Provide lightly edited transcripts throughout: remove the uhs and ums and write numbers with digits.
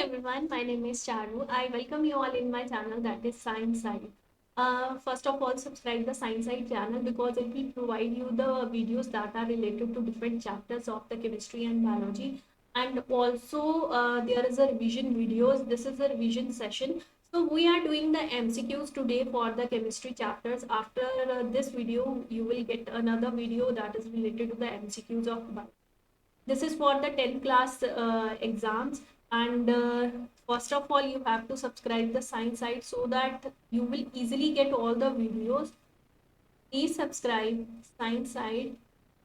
everyone, my name is Charu. I welcome you all in my channel that is Science Side. First of all, subscribe the Science Side channel because it will provide you the videos that are related to different chapters of the chemistry and biology. And also there is a revision videos. This is a revision session. So we are doing the MCQs today for the chemistry chapters. After this video, you will get another video that is related to the MCQs of biology. This is for the 10th class exams, and first of all you have to subscribe the science site so that you will easily get all the videos. Please subscribe science site.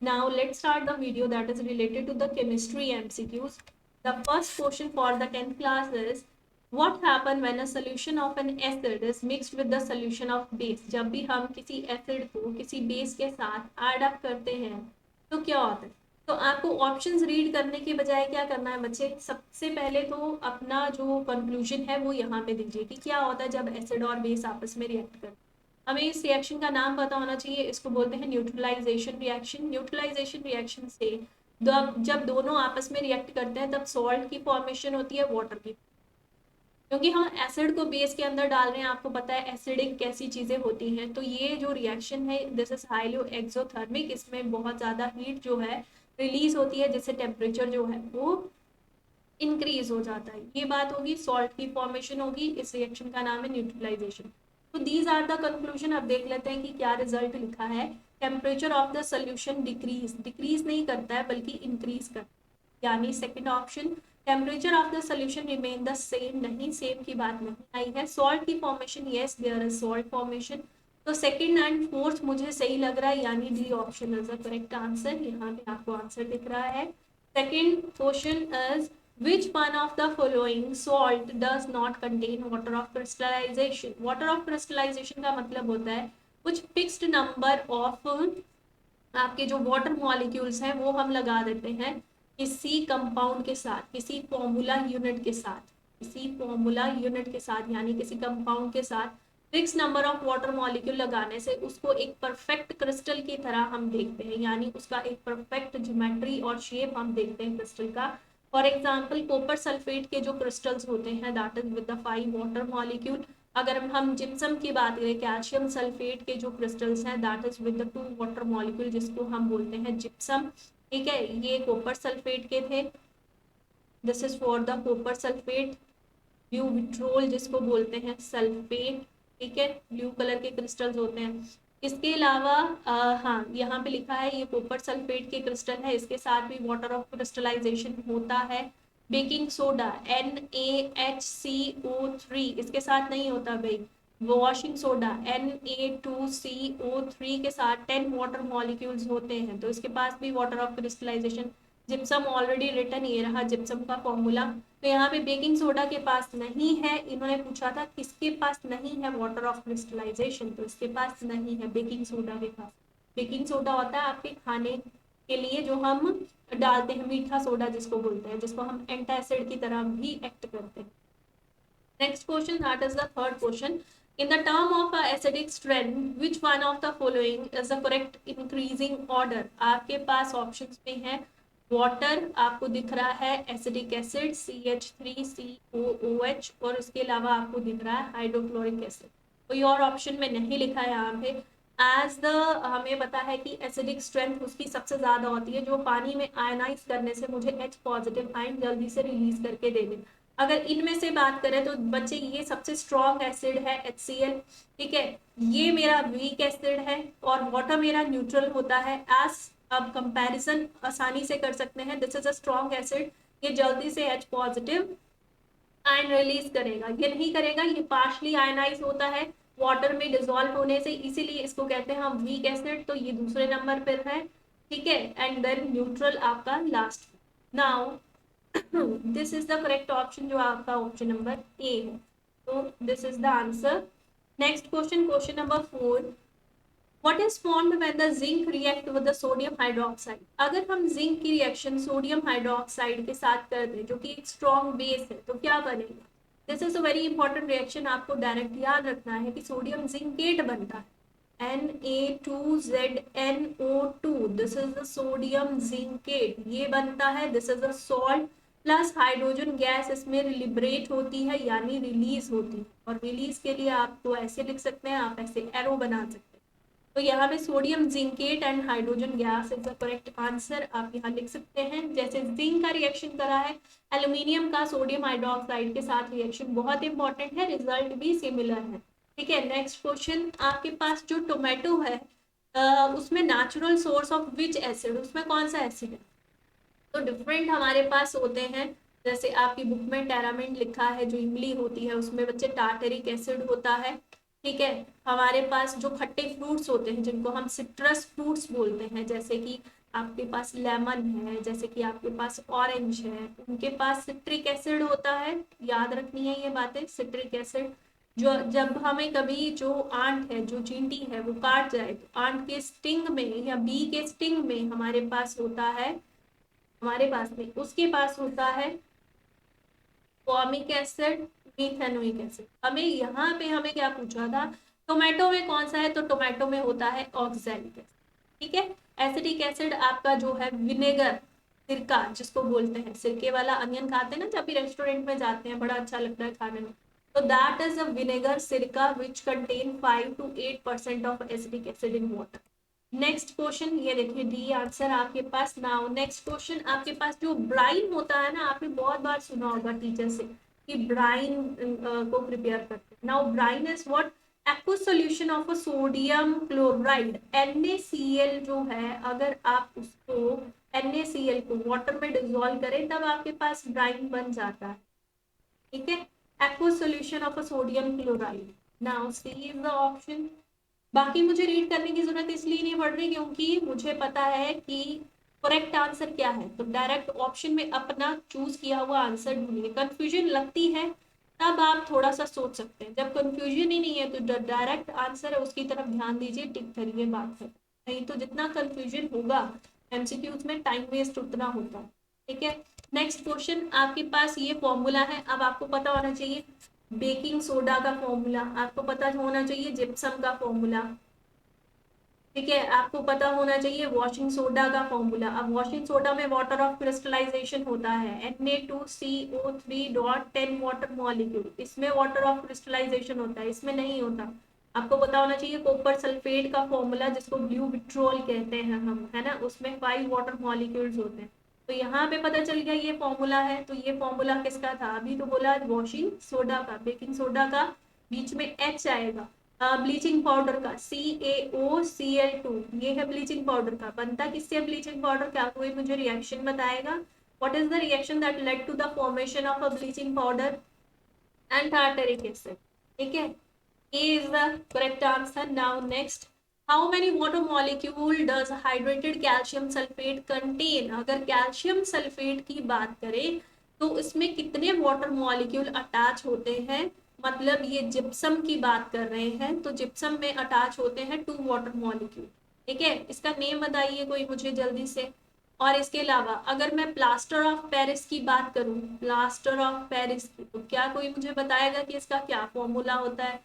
Now let's start the video that is related to the chemistry MCQs. The first question for the 10th class is what happen when a solution of an acid is mixed with the solution of base. जब भी हम किसी acid को किसी base के साथ add up करते हैं तो क्या होता है। तो आपको ऑप्शंस रीड करने के बजाय क्या करना है बच्चे, सबसे पहले तो अपना जो कंक्लूजन है वो यहाँ पे दीजिए कि क्या होता है जब एसिड और बेस आपस में रिएक्ट करते हैं। हमें इस रिएक्शन का नाम पता होना चाहिए, इसको बोलते हैं न्यूट्रलाइजेशन रिएक्शन। न्यूट्रलाइजेशन रिएक्शन से जब दोनों आपस में रिएक्ट करते हैं तब सॉल्ट की फॉर्मेशन होती है, वाटर की। क्योंकि हम एसिड को बेस के अंदर डाल रहे हैं, आपको पता है एसिडिक कैसी चीजें होती हैं, तो ये जो रिएक्शन है दिस इज हाईली एक्सोथर्मिक। इसमें बहुत ज्यादा हीट जो है रिलीज होती है जिससे टेम्परेचर जो है वो इंक्रीज हो जाता है। ये बात होगी, सॉल्ट की फॉर्मेशन होगी, इस रिएक्शन का नाम है न्यूट्रलाइजेशन। तो दीज आर द कंक्लूजन। अब देख लेते हैं कि क्या रिजल्ट लिखा है। Temperature of the solution decrease, decrease नहीं करता है बल्कि इंक्रीज करता है, यानी second option. Temperature of the solution remain the same, नहीं सेम की बात नहीं आई है। सॉल्ट की formation, yes there is salt formation. तो सेकंड एंड फोर्थ मुझे सही लग रहा है, यानी D option is the correct answer. यहाँ पे आपको आंसर दिख रहा है। Second question is which one of the following salt does not contain water of crystallization. water of crystallization का मतलब होता है कुछ फिक्स्ड नंबर ऑफ आपके जो वाटर मॉलिक्यूल्स हैं वो हम लगा देते हैं किसी कंपाउंड के साथ, किसी फॉर्मूला यूनिट के साथ, किसी फॉर्मूला यूनिट के साथ, यानी किसी कंपाउंड के साथ fix number of water molecule लगाने से उसको एक परफेक्ट क्रिस्टल की तरह हम देखते हैं, यानी उसका एक परफेक्ट ज्योमेट्री और शेप हम देखते हैं क्रिस्टल का। फॉर एग्जाम्पल कॉपर सल्फेट के जो क्रिस्टल्स होते हैं that is with the 5 water molecule. अगर हम जिप्सम की बात करें, कैल्शियम सल्फेट के जो क्रिस्टल्स हैं that is with the 2 water molecule जिसको हम बोलते हैं जिप्सम। ठीक है, ये कॉपर सल्फेट के थे, this is for the copper sulphate. Blue vitriol जिसको बोलते हैं सल्फेट, ठीक है, ब्लू कलर के क्रिस्टल्स होते हैं। इसके अलावा हाँ यहाँ पे लिखा है ये कॉपर सल्फेट के क्रिस्टल है, इसके साथ भी वाटर ऑफ क्रिस्टलाइजेशन होता है। बेकिंग सोडा NaHCO3 इसके साथ नहीं होता भाई। वॉशिंग सोडा Na2CO3 के साथ 10 वाटर मॉलिक्यूल्स होते हैं, तो इसके पास भी water of crystallization. Gypsum already written, ये रहा जिप्सम का फॉर्मूला। तो यहाँ पे बेकिंग सोडा के पास नहीं है, इन्होंने पूछा था किसके पास नहीं है वाटर ऑफ क्रिस्टलाइजेशन, तो इसके पास नहीं है बेकिंग सोडा के पास। बेकिंग सोडा होता है आपके खाने के लिए जो हम डालते हैं, मीठा सोडा जिसको बोलते हैं, जिसको हम एंटासिड की तरह भी एक्ट करते हैं। Next question that is the third question. In the term of acidic strength, which one of the following is the correct increasing order? आपके पास ऑप्शंस में है वाटर, आपको दिख रहा है एसिडिक एसिड CH3COOH, और इसके अलावा आपको दिख रहा है हाइड्रोक्लोरिक एसिड। कोई और ऑप्शन में नहीं लिखा है यहाँ पे। एज द हमें पता है कि एसिडिक स्ट्रेंथ उसकी सबसे ज्यादा होती है जो पानी में आयनाइज करने से मुझे H पॉजिटिव आयन जल्दी से रिलीज करके दे दे। अगर इनमें से बात करें तो बच्चे ये सबसे स्ट्रॉन्ग एसिड है HCl, ठीक है, ये मेरा वीक एसिड है और वाटर मेरा न्यूट्रल होता है। एज अब कंपैरिजन आसानी से कर सकते हैं, this is a strong acid, ये जल्दी से H पॉजिटिव आयन रिलीज करेगा, ये नहीं करेगा, ये पार्शली आयनाइज होता है वाटर में डिसॉल्व होने से, इसीलिए इसको कहते हैं हम वीक एसिड, तो ये दूसरे नंबर पर है, ठीक है। एंड देन न्यूट्रल आपका last. Now this is the correct option जो आपका ऑप्शन नंबर ए है, तो this is the answer. Next question, question number 4। What is formed when the zinc react with the sodium hydroxide? अगर हम zinc की reaction sodium hydroxide के साथ कर दें जो कि एक स्ट्रॉन्ग बेस है तो क्या बनेगा। This is a very important reaction, आपको डायरेक्ट याद रखना है कि सोडियम जिंकेट बनता है Na2ZNO2, this is the sodium zincate, ये बनता है, this is a salt. Plus hydrogen gas इसमें लिबरेट होती है यानी रिलीज होती है, और रिलीज के लिए आपको ऐसे लिख सकते हैं, आप ऐसे एरो बना सकते हैं। तो यहाँ पे sodium zincate and hydrogen gas is the correct answer, आप यहाँ लिख सकते हैं। जैसे जिंक का रिएक्शन करा है एल्यूमिनियम का सोडियम हाइड्रोक्साइड के साथ, रिएक्शन बहुत इंपॉर्टेंट है, रिजल्ट भी सिमिलर है। ठीक है, नेक्स्ट क्वेश्चन, आपके पास जो टोमेटो है उसमें natural source of which acid, उसमें कौन सा एसिड है? तो डिफरेंट हमारे पास होते हैं, जैसे आपकी बुक में टेरामिन लिखा है, जो इमली होती है उसमें बच्चे टार्टरिक एसिड होता है। ठीक है, हमारे पास जो खट्टे फ्रूट्स होते हैं जिनको हम सिट्रस फ्रूट्स बोलते हैं, जैसे कि आपके पास लेमन है, जैसे कि आपके पास ऑरेंज है, उनके पास सिट्रिक एसिड होता है। याद रखनी है ये बातें, सिट्रिक एसिड। जो जब हमें कभी जो आंट है, जो चींटी है वो काट जाए, तो आंट के स्टिंग में या बी के स्टिंग में हमारे पास होता है, हमारे पास नहीं उसके पास होता है फॉर्मिक एसिड, मिथेनोइक एसिड। हमें यहाँ पे हमें क्या पूछा था, टोमेटो में कौन सा है, तो टोमेटो में होता है ऑक्सैलिक एसिड। ठीक है, एसिडिक एसिड आपका जो है विनेगर, सिरका जिसको बोलते हैं, सिरके वाला अनियन खाते हैं ना जब भी रेस्टोरेंट में जाते हैं, बड़ा अच्छा लगता है खाने में, तो दैट इज अ विनेगर सिरका which contain 5 to 8% of acidic acid in water. Next question, ये देखिए डी आंसर आपके पास। नाउ नेक्स्ट क्वेश्चन, आपके पास जो ब्राइन होता है ना, आपने बहुत बार सुना होगा टीचर से कि ब्राइन को प्रिपेयर करते हैं। Now brine is what, aqueous solution of a sodium chloride, NaCl जो है, अगर आप उसको NaCl को वाटर में डिसॉल्व करें तब आपके पास ब्राइन बन जाता है। ठीक है, aqueous solution of a sodium chloride. Now see is the option. बाकी मुझे रीड करने की जरूरत इसलिए नहीं पड़ रही क्योंकि मुझे पता है कि करेक्ट आंसर क्या है, तो डायरेक्ट ऑप्शन में अपना चूज किया हुआ आंसर ढूंढिए। कंफ्यूजन लगती है तब आप थोड़ा सा सोच सकते हैं, जब कंफ्यूजन ही नहीं है तो डायरेक्ट आंसर है उसकी तरफ ध्यान दीजिए, टिक करिए, बात है। नहीं तो जितना कंफ्यूजन होगा MCQs में, टाइम वेस्ट उतना होता है। ठीक है, नेक्स्ट क्वेश्चन, आपके पास ये फॉर्मूला है, अब आपको पता होना चाहिए बेकिंग सोडा का फॉर्मूला, आपको पता होना चाहिए जिप्सम का फॉर्मूला। ठीक है, आपको पता होना चाहिए वॉशिंग सोडा का फॉर्मूला। अब वॉशिंग सोडा में वाटर ऑफ क्रिस्टलाइजेशन होता है Na2CO3.10 वाटर मॉलिक्यूल, इसमें वाटर ऑफ क्रिस्टलाइजेशन होता है, इसमें नहीं होता। आपको पता होना चाहिए कॉपर सल्फेट का फॉर्मूला, जिसको ब्लू विट्रोल कहते हैं हम, है ना, उसमें 5 वाटर मॉलिक्यूल्स होते हैं। तो यहाँ पे पता चल गया ये फॉर्मूला है, तो ये फॉर्मूला किसका था, अभी तो बोला वॉशिंग सोडा का, बेकिंग सोडा का, बीच में H आएगा। ब्लीचिंग पाउडर का CaOCl2, ये है ब्लीचिंग पाउडर का, बनता किससे ब्लीचिंग पाउडर, क्या कोई मुझे रिएक्शन बताएगा? What is the reaction that led to the formation of a bleaching powder and tartaric acid? ठीक है, A is the correct answer. Now next, how many water molecule does hydrated calcium sulfate contain? अगर calcium sulphate की बात करें तो इसमें कितने water molecule attach होते हैं, मतलब ये जिप्सम की बात कर रहे हैं तो जिप्सम में अटैच होते हैं 2 वाटर मॉलिक्यूल। ठीक है, इसका नेम बताइए कोई मुझे जल्दी से। और इसके अलावा अगर मैं प्लास्टर ऑफ पेरिस की बात करूं, प्लास्टर ऑफ पेरिस की, तो क्या कोई मुझे बताएगा कि इसका क्या फॉर्मूला होता है?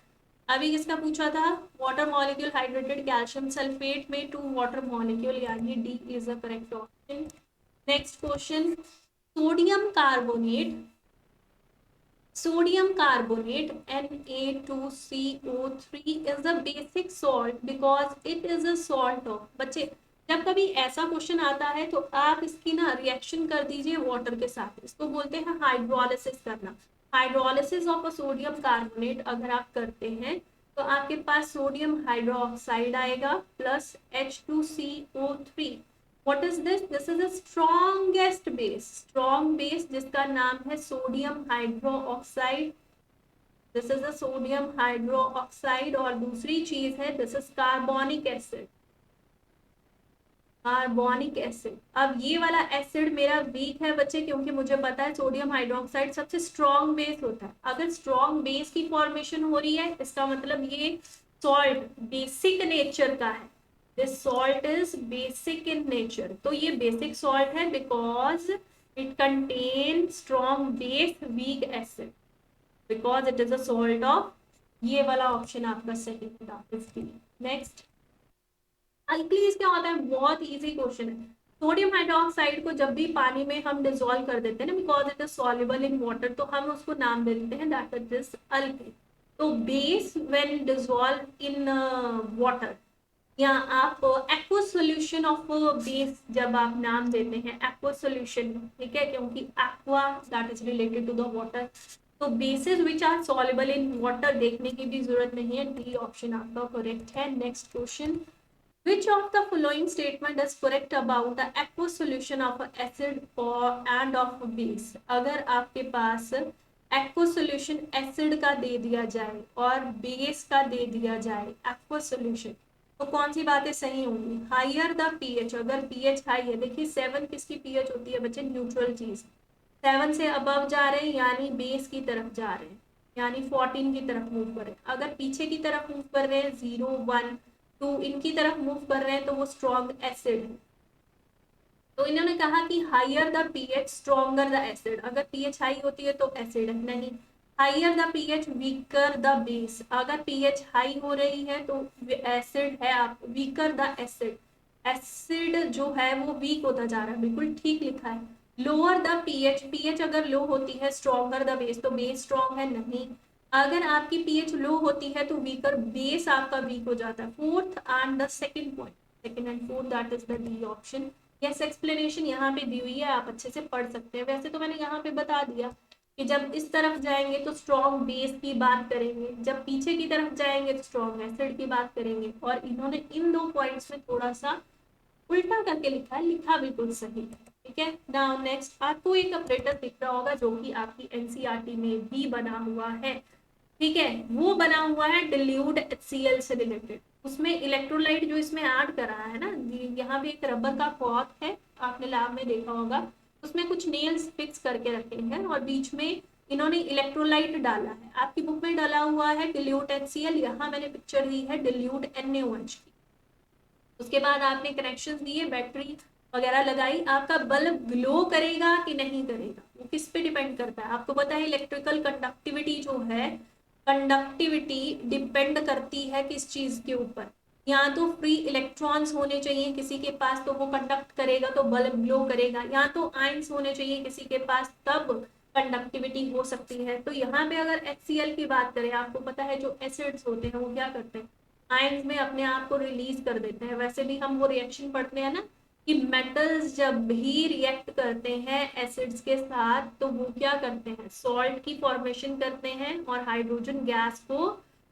अभी किसका पूछा था, water molecule hydrated calcium sulphate में 2 वाटर मॉलिक्यूल, यानी D is the correct option. Next question, sodium carbonate, sodium carbonate Na2CO3 is a basic salt because it is a salt of, बच्चे जब कभी ऐसा क्वेश्चन आता है तो आप इसकी ना रिएक्शन कर दीजिए वाटर के साथ, इसको बोलते हैं हाइड्रोलिसिस करना। Hydrolysis of a sodium carbonate अगर आप करते हैं तो आपके पास सोडियम हाइड्रोक्साइड आएगा plus H2CO3। What is this? This is the strongest base, strong base जिसका नाम है sodium hydroxide. This is the sodium hydroxide. और दूसरी चीज है this is carbonic acid, carbonic acid. अब ये वाला एसिड मेरा वीक है बच्चे, क्योंकि मुझे पता है सोडियम हाइड्रोक्साइड सबसे स्ट्रॉन्ग बेस होता है। अगर स्ट्रॉन्ग बेस की फॉर्मेशन हो रही है इसका मतलब ये सॉल्ट बेसिक नेचर का है, this salt is basic in nature. तो ये बेसिक सॉल्ट है because it contain strong base weak acid, because it is a salt of, ये वाला ऑप्शन आपका सही था इसके लिए। नेक्स्ट, अल्कलीज क्या होता है, बहुत इजी क्वेश्चन है। सोडियम हाइड्रोक्साइड को जब भी पानी में हम डिजोल्व कर देते हैं ना, because it is soluble in water, तो हम उसको नाम दे देते हैं दैट इट इज अल्कीन। तो base when dissolve in water, या आप एक्वा सोल्यूशन ऑफ बेस जब आप नाम देते हैं एक्वा सोल्यूशन, ठीक है, क्योंकि aqua that is related to the water. तो bases which are soluble in water देखने की भी जरूरत नहीं है, डी ऑप्शन आपका करेक्ट है। Next question, which of the following statement is correct about the aqueous solution of acid or and of base? अगर आपके पास aqueous solution acid का दे दिया जाए और base का दे दिया जाए aqueous solution, तो कौन सी बातें सही होंगी? हायर द पीएच, अगर पीएच हाई है, देखिए 7 किसकी पीएच होती है बच्चे? न्यूट्रल चीज। 7 से अबव जा रहे हैं यानी बेस की तरफ जा रहे हैं, यानी 14 की तरफ मूव कर रहे हैं। अगर पीछे की तरफ मूव कर रहे हैं 0 1 2 इनकी तरफ मूव कर रहे हैं तो वो स्ट्रॉन्ग एसिड है। तो इन्होंने कहा कि higher the pH stronger the acid, अगर पीएच हाई होती है तो एसिड है, नहीं। Higher the pH weaker the base, अगर पीएच हाई हो रही है तो एसिड है, आप वीकर द एसिड, एसिड जो है वो वीक होता जा रहा है, बिल्कुल ठीक लिखा है। लोअर द पीएच, पीएच अगर लो होती है स्ट्रॉन्गर द बेस, तो बेस स्ट्रॉन्ग है, नहीं। अगर आपकी पीएच लो होती है तो वीकर बेस आपका वीक हो जाता है। Fourth and the second point, second and fourth that is the D option. Yes, explanation यहाँ पे दी हुई है, आप अच्छे से पढ़ सकते हैं। वैसे तो मैंने यहाँ पे बता दिया कि जब इस तरफ जाएंगे तो स्ट्रॉन्ग बेस की बात करेंगे, जब पीछे की तरफ जाएंगे तो स्ट्रॉन्ग एसिड की बात करेंगे, और इन्होंने इन दो पॉइंट्स में थोड़ा सा उल्टा करके लिखा है, लिखा बिल्कुल सही है, ठीक है। नाउ नेक्स्ट, आपको एक ऑपरेटर दिख रहा होगा जो कि आपकी एनसीईआरटी में भी बना हुआ है, ठीक है, वो बना हुआ है डिल्यूट HCl से रिलेटेड। उसमें इलेक्ट्रोलाइट जो इसमें ऐड करा है ना, यहाँ पे एक रबर का कॉर्क है, आपने लैब में देखा होगा, उसमें कुछ नेल्स फिक्स करके रखे हैं और बीच में इन्होंने इलेक्ट्रोलाइट डाला है। आपकी बुक में डाला हुआ है डिल्यूट HCl, यहाँ मैंने पिक्चर दी है डिल्यूट NaOH की। उसके बाद आपने कनेक्शन दिए, बैटरी वगैरह लगाई, आपका बल्ब ग्लो करेगा कि नहीं करेगा वो किस पे डिपेंड करता है? आपको पता है इलेक्ट्रिकल कंडक्टिविटी जो है, कंडक्टिविटी डिपेंड करती है किस चीज के ऊपर? या तो फ्री इलेक्ट्रॉन्स होने चाहिए किसी के पास तो वो कंडक्ट करेगा तो बल्ब ग्लो करेगा, या तो आयंस होने चाहिए किसी के पास तब कंडक्टिविटी हो सकती है। तो यहाँ पे अगर HCl की बात करें, आपको पता है जो एसिड्स होते हैं वो क्या करते हैं? आयंस में अपने आप को रिलीज कर देते हैं। वैसे भी हम वो रिएक्शन पढ़ते हैं ना कि मेटल्स जब भी रिएक्ट करते हैं एसिड्स के साथ तो वो क्या करते हैं? सॉल्ट की फॉर्मेशन करते हैं और हाइड्रोजन गैस को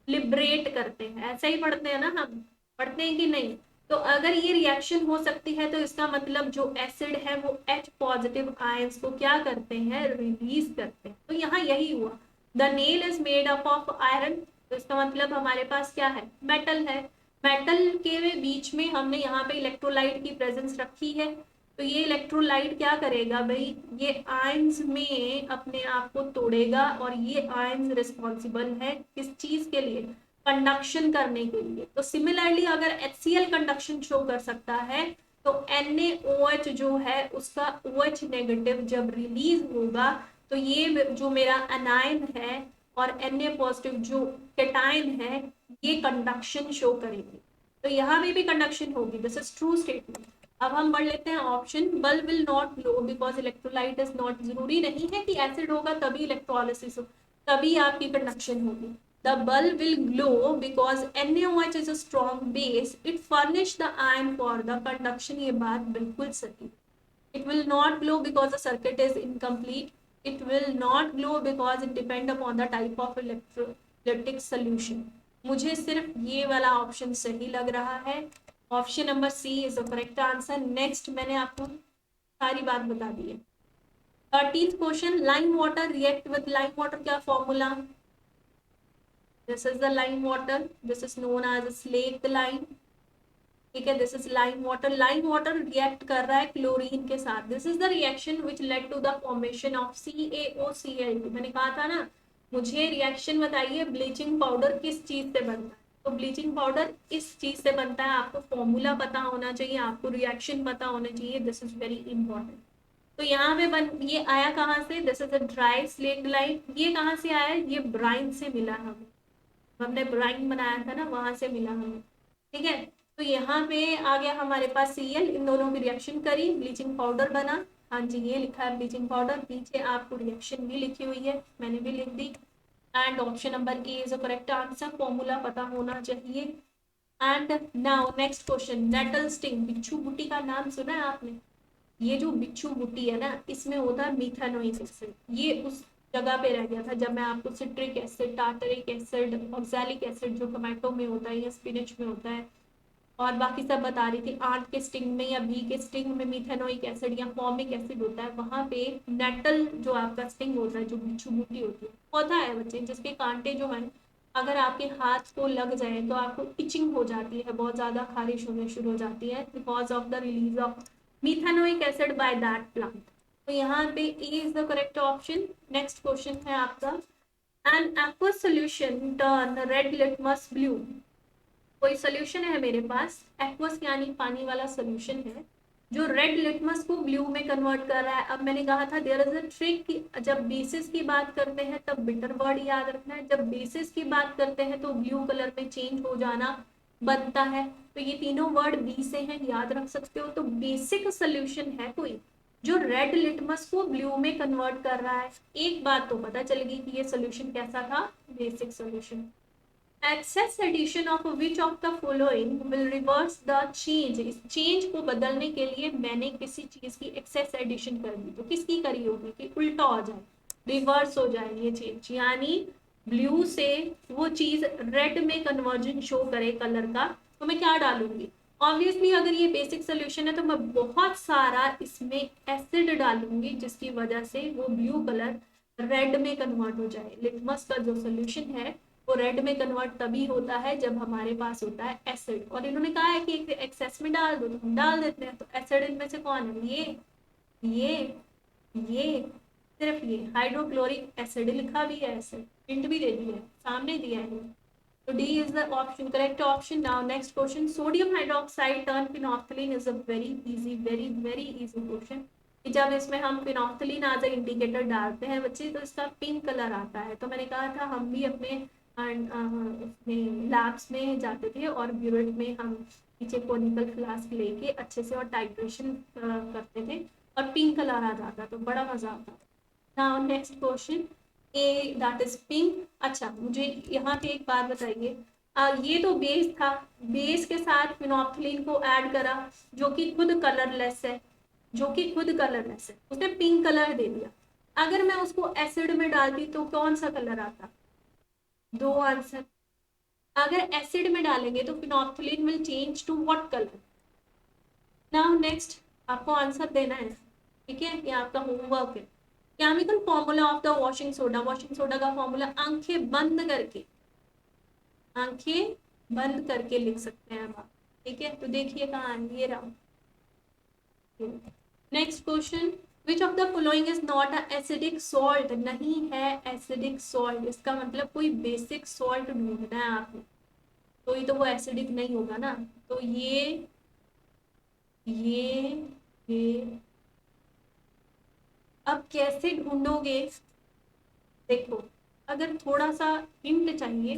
लिबरेट करते हैं। ऐसा ही पढ़ते हैं ना, हम पढ़ते हैं कि नहीं? तो अगर ये रिएक्शन हो सकती है तो इसका मतलब जो एसिड है वो H पॉजिटिव आयंस को क्या करते हैं? रिलीज करते हैं। तो यहाँ यही हुआ, the nail is made up of iron, तो इसका मतलब हमारे पास क्या है? मेटल है। मेटल के बीच में हमने यहाँ पे इलेक्ट्रोलाइट की प्रेजेंस रखी है, तो ये इलेक्ट्रोलाइट क्या करेगा भाई? ये आयंस में अपने आप को तोड़ेगा, और ये आयंस रिस्पॉन्सिबल है किस चीज के लिए? कंडक्शन करने के लिए। तो सिमिलरली अगर HCl कंडक्शन शो कर सकता है तो NaOH जो है उसका OH नेगेटिव जब रिलीज होगा तो ये जो मेरा अनायन है और Na पॉजिटिव जो कैटायन है ये कंडक्शन शो करेंगे, तो यहाँ में भी कंडक्शन होगी। This is true statement. अब हम बढ़ लेते हैं option, bulb will not glow because electrolyte is not, जरूरी नहीं है कि एसिड होगा तभी इलेक्ट्रोलिसिस हो, तभी आपकी कंडक्शन होगी। The bulb will glow because NaOH is a strong base. It furnish the iron for the conduction. ये बात बिल्कुल सही। It will not glow because the circuit is incomplete. It will not glow because it depend upon the type of electrolytic solution. मुझे सिर्फ ये वाला option सही लग रहा है। Option number C is the correct answer. Next, मैंने आपको सारी बात बता दी है। 13th question, lime water react with lime water, क्या formula? This is the lime water. This is known as slaked lime. ठीक है, this is lime water. Lime water react कर रहा है क्लोरीन के साथ। This is the reaction which led to the formation of CaOCl2। मैंने कहा था ना, मुझे रिएक्शन बताइए ब्लीचिंग पाउडर किस चीज से बनता है, तो ब्लीचिंग पाउडर इस चीज से बनता है। आपको फॉर्मूला पता होना चाहिए, आपको रिएक्शन पता होना चाहिए, दिस इज वेरी इंपॉर्टेंट। तो यहाँ पे ये आया कहाँ से? This is a dry slaked lime. ये कहाँ से आया? ये ब्राइन से मिला हमें, हमने ब्राइन बनाया था ना, वहां से मिला हमें, ठीक है। तो यहाँ पे आ गया हमारे पास Cl, इन दोनों की रिएक्शन करी, ब्लीचिंग पाउडर बना। हाँ जी, ये लिखा है ब्लीचिंग पाउडर, पीछे आपको रिएक्शन भी लिखी हुई है, मैंने भी लिख दी। And option number A is a correct answer, formula पता होना चाहिए। And now next question, nettle sting, बिच्छू बुटी का नाम सुना है आपने? ये जो बिच्छू बुटी है ना, इसमें होता है मिथेनोइक एसिड। ये उस जगह पे रह गया था जब मैं आपको citric acid, tartaric acid, oxalic acid जो टोमेटो में होता है या स्पिनच में होता है और बाकी सब बता रही थी, आंत के स्टिंग में या भी के स्टिंग में मिथेनोइक एसिड या फॉर्मिक एसिड होता है, वहां पे नेटल जो आपका स्टिंग होता है, जो बिच्छू बुटी होती है, पौधा है बच्चे जिसके कांटे जो है अगर आपके हाथ को लग जाए तो आपको इचिंग हो जाती है, बहुत ज्यादा खारिश होने शुरू हो जाती है because of the release of methanoic acid by that plant. तो यहाँ पे A is the correct option. Next question है आपका, an aqueous solution turn red litmus blue। कोई सोल्यूशन है मेरे पास, एक्वस यानी पानी वाला सोल्यूशन है, जो रेड लिटमस को ब्लू में कन्वर्ट कर रहा है। अब मैंने कहा था देयर इज अ ट्रिक कि जब बेसिस की बात करते हैं तब बिटर वर्ड याद रखना है, जब बेसिस की बात करते हैं तो ब्लू कलर में चेंज हो जाना बनता है। तो ये तीनों वर्ड बी से हैं, याद रख सकते हो। तो बेसिक सोल्यूशन है कोई जो रेड लिटमस को ब्लू में कन्वर्ट कर रहा है। एक बात तो पता चल गई कि ये सोल्यूशन कैसा था, basic solution. Excess addition of which of the following will reverse the change। इस चेंज को बदलने के लिए मैंने किसी चीज की एक्सेस एडिशन कर दी, तो किसकी करी होगी कि उल्टा हो जाए, रिवर्स हो जाए ये चेंज, यानी ब्लू से वो चीज रेड में कन्वर्जन शो करे कलर का। तो मैं क्या डालूंगी, ऑब्वियसली अगर ये बेसिक सोल्यूशन है तो मैं बहुत सारा इसमें एसिड डालूंगी जिसकी वजह से वो ब्लू कलर रेड में कन्वर्ट हो जाए। लिटमस का जो सोल्यूशन है वो रेड में कन्वर्ट तभी होता है जब हमारे पास होता है एसिड, और इन्होंने कहा है कि एक्सेस में डाल दो, तो हम डाल देते हैं। तो एसिड इनमें से कौन है, ये ये सिर्फ ये हाइड्रोक्लोरिक एसिड लिखा भी है, एसिड हिंट भी दे दी है, सामने दिया है। तो D is the option, correct option. Now next question, sodium hydroxide turn phenolphthalein is a very easy, very very easy question. जब इसमें हम फिनोल्फथालीन एज अ इंडिकेटर डालते हैं बच्चे तो इसका पिंक कलर आता है। तो मैंने कहा था हम भी अपने उसमें लैब्स में जाते थे और ब्यूरेट में हम नीचे कोनिकल फ्लास्क लेके अच्छे से और टाइट्रेशन करते थे और पिंक कलर आ जाता, तो बड़ा मजा आता। Now next question, A that is pink. अच्छा मुझे यहाँ पे एक बात बताइए, ये तो बेस था, बेस के साथ फिनोल्फथालीन को ऐड करा जो कि खुद कलरलेस है, जो कि खुद कलरलेस है, उसने पिंक कलर दे दिया। अगर मैं उसको एसिड में डालती तो कौन सा कलर आता, दो आंसर। अगर एसिड में डालेंगे तो phenolphthalein will change to what colour. Now next आपको आंसर देना है, ठीक है, ये आपका होमवर्क है। Chemical formula of the washing soda, washing soda का फॉर्मूला आंखें बंद करके, आंखें बंद करके लिख सकते हैं आप, ठीक है। तो देखिए कहाँ ये रहा। Next question, which of the following is not a acidic salt, नहीं है एसिडिक सॉल्ट, इसका मतलब कोई बेसिक सॉल्ट ढूंढना है आपको, तो ये तो वो एसिडिक नहीं होगा ना। तो ये ये अब कैसे ढूंढोगे, देखो अगर थोड़ा सा हिंट चाहिए,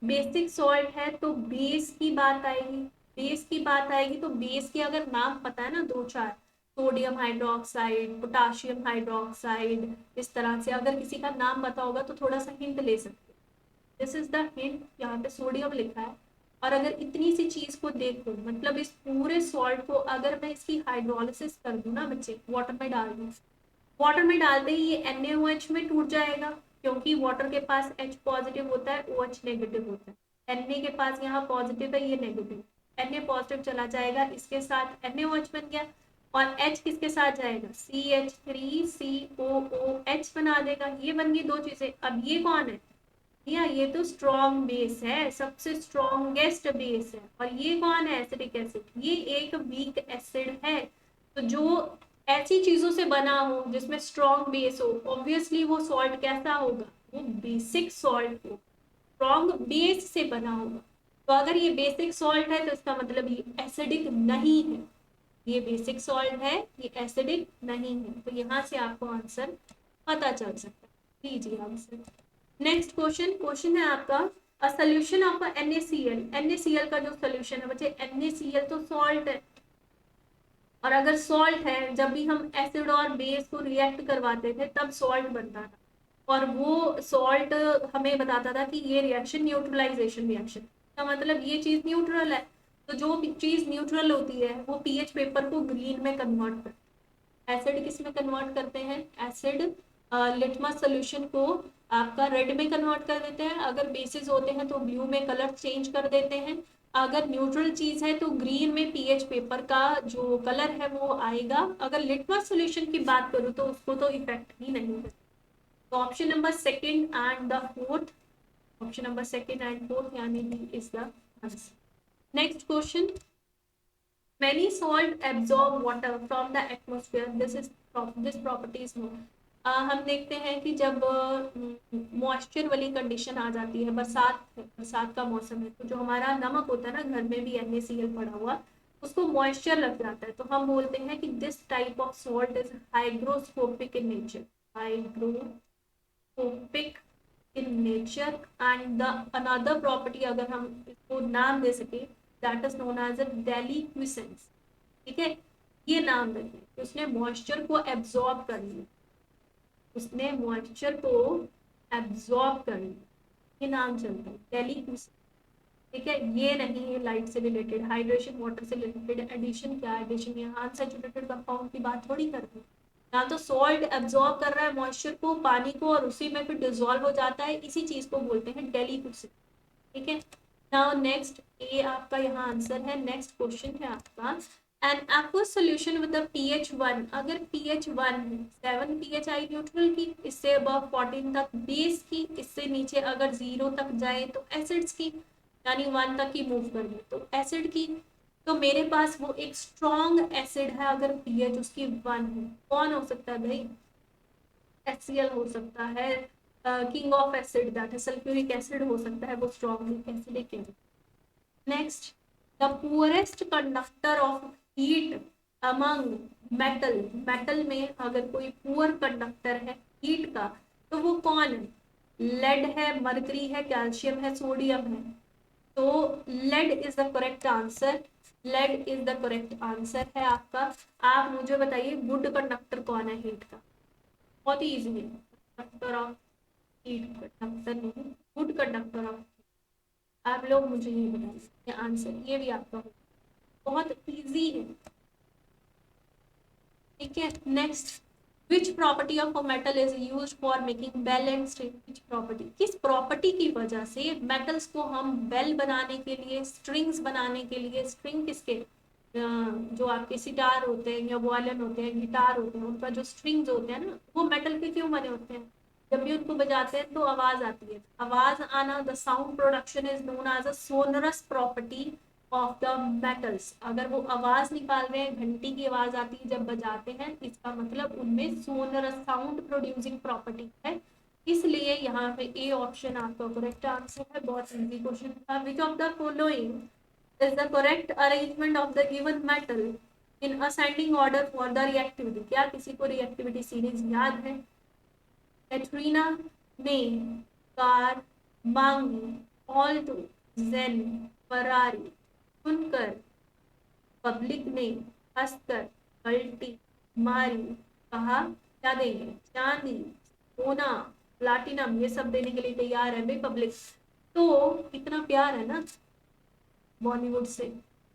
बेसिक सॉल्ट है तो बेस की बात आएगी, बेस की बात आएगी तो बेस के अगर नाम पता है ना दो चार, सोडियम हाइड्रोक्साइड, पोटाशियम हाइड्रोक्साइड, इस तरह से अगर किसी का नाम पता होगा तो थोड़ा सा हिंट ले सकते हैं। दिस इज द हिंट, यहाँ पे सोडियम लिखा है। और अगर इतनी सी चीज को देखो, मतलब इस पूरे सॉल्ट को अगर मैं इसकी हाइड्रोलिसिस कर दूं ना बच्चे, वाटर में डाल दूं, वाटर में डालते ही ये NaOH में टूट जाएगा, क्योंकि वाटर के पास H पॉजिटिव होता है, OH नेगेटिव होता है। Na के पास यहाँ पॉजिटिव है, ये नेगेटिव, Na पॉजिटिव चला जाएगा, इसके साथ NaOH बन गया, और H किसके साथ जाएगा, CH3COOH बना देगा, ये बन गई दो चीजें। अब ये कौन है, ये तो स्ट्रॉन्ग बेस है, सबसे स्ट्रॉन्गेस्ट बेस है। और ये कौन है, एसिडिक एसिड, ये एक वीक एसिड है। तो जो ऐसी चीजों से बना हो जिसमें स्ट्रॉन्ग बेस हो, ऑब्वियसली वो सॉल्ट कैसा होगा, वो बेसिक सॉल्ट हो, स्ट्रॉन्ग बेस से बना होगा। तो अगर ये बेसिक सॉल्ट है तो इसका मतलब ये एसिडिक नहीं है, ये बेसिक सॉल्ट है, ये एसिडिक नहीं है। तो यहाँ से आपको आंसर पता चल सकता है, लीजिए आंसर। नेक्स्ट क्वेश्चन, क्वेश्चन है आपका, a solution of NaCl, NaCl का जो सोल्यूशन है बच्चे, NaCl तो सॉल्ट है, और अगर सॉल्ट है, जब भी हम एसिड और बेस को रिएक्ट करवाते थे तब सॉल्ट बनता था, और वो सॉल्ट हमें बताता था कि ये रिएक्शन न्यूट्रलाइजेशन रिएक्शन का मतलब ये चीज न्यूट्रल है। तो जो चीज न्यूट्रल होती है वो पीएच पेपर को ग्रीन में कन्वर्ट करती है। एसिड किस में कन्वर्ट करते हैं? एसिड लिटमस सोल्यूशन को आपका रेड में कन्वर्ट कर देते हैं, अगर बेसिस होते हैं तो ब्लू में कलर चेंज कर देते हैं, अगर न्यूट्रल चीज है तो ग्रीन में पीएच पेपर का जो कलर है वो आएगा। अगर लिटमस सॉल्यूशन की बात करूँ तो उसको तो इफेक्ट ही नहीं है। तो option number second and the fourth, option number second and fourth यानी D is the answer. Next question, many salt absorb water from the atmosphere, this property is known। हम देखते हैं कि जब मॉइस्चर वाली कंडीशन आ जाती है, बरसात का मौसम है, तो जो हमारा नमक होता है ना, घर में भी NaCl पड़ा हुआ, उसको मॉइस्चर लग जाता है, तो हम बोलते हैं कि this type of salt is hygroscopic in nature, hygroscopic in nature. And the another property अगर हम इसको नाम दे सके, that is known as a deliquescence. ठीक है, ये नाम रखिए, उसने मॉइस्चर को एब्जॉर्ब कर लिया, उसने मॉइस्चर को एब्जॉर्ब कर लिया, ये नाम चलता है डेलिक्विसेंस। ठीक है, ये नहीं है लाइट से रिलेटेड, हाइड्रेशन वाटर से रिलेटेड। एडिशन क्या है? एडिशन यहाँ अनसैचुरेटेड कंपाउंड की बात थोड़ी करते हैं, यहाँ तो सॉल्ट एब्जॉर्ब कर रहा है मॉइस्चर को, पानी को, और उसी में फिर डिजोल्व हो जाता है, इसी चीज को बोलते हैं डेलिक्विसेंस। ठीक है, नाउ नेक्स्ट, ये आपका यहाँ आंसर है। नेक्स्ट क्वेश्चन है आपका, an aqueous solution with the pH 1, अगर pH 1 है, 7 pH आई न्यूट्रल की, इससे अबव 14 तक बेस की, इससे नीचे अगर 0 तक जाए तो एसिड्स की, यानी 1 तक की मूव कर ले तो एसिड की। तो मेरे पास वो एक स्ट्रॉन्ग एसिड है अगर pH उसकी 1 है, कौन हो सकता है भाई? HCl हो सकता है, किंग ऑफ एसिड दैट है सल्फ्यूरिक एसिड हो सकता है, वो स्ट्रॉन्ग एसिड है। Next, the poorest conductor of heat among metal, metal में अगर कोई पुअर कंडक्टर है हीट का तो वो कौन है? लेड है, मरकरी है, कैल्शियम है, सोडियम है। तो lead is the correct answer, lead is the correct answer है आपका। आप मुझे बताइए गुड कंडक्टर कौन है हीट का? बहुत ही इजी है, कंडक्टर ऑफ हीट, कंडक्टर नहीं, गुड कंडक्टर ऑफ। आप लोग मुझे ये बताइए आंसर, ये भी आपका हो, बहुत इजी है। ठीक है, next, which property of a metal is used for making bell and string? Which property, किस प्रॉपर्टी की वजह से मेटल्स को हम बेल बनाने के लिए, स्ट्रिंग्स बनाने के लिए, स्ट्रिंग किसके, जो आपके सितार होते हैं या वायलिन होते हैं, गिटार होते हैं, उनका जो स्ट्रिंग्स होते हैं ना, वो मेटल के क्यों बने होते हैं? जब भी उनको बजाते हैं तो आवाज आती है, आवाज आना, the sound production is known as a sonorous property of the metals. अगर वो आवाज निकाल रहे हैं, घंटी की आवाज आती है जब बजाते हैं, इसका मतलब उनमें सोनरस साउंड प्रोड्यूसिंग प्रॉपर्टी है, इसलिए यहाँ पे ए ऑप्शन आपका करेक्ट आंसर है। बहुत इजी क्वेश्चन था। विच of the following is the correct arrangement of the given metal in ascending order for the reactivity? क्या किसी को reactivity series याद है? कैटरीना ने, कार, मांगी, ऑल्टो, जेन, फरारी, सुनकर, पब्लिक ने, हंसकर, पलटी, मारी, कहा, क्या देंगे? चांदी, सोना, प्लाटिनम, ये सब देने के लिए तैयार है भाई पब्लिक। तो इतना प्यार है ना बॉलीवुड से।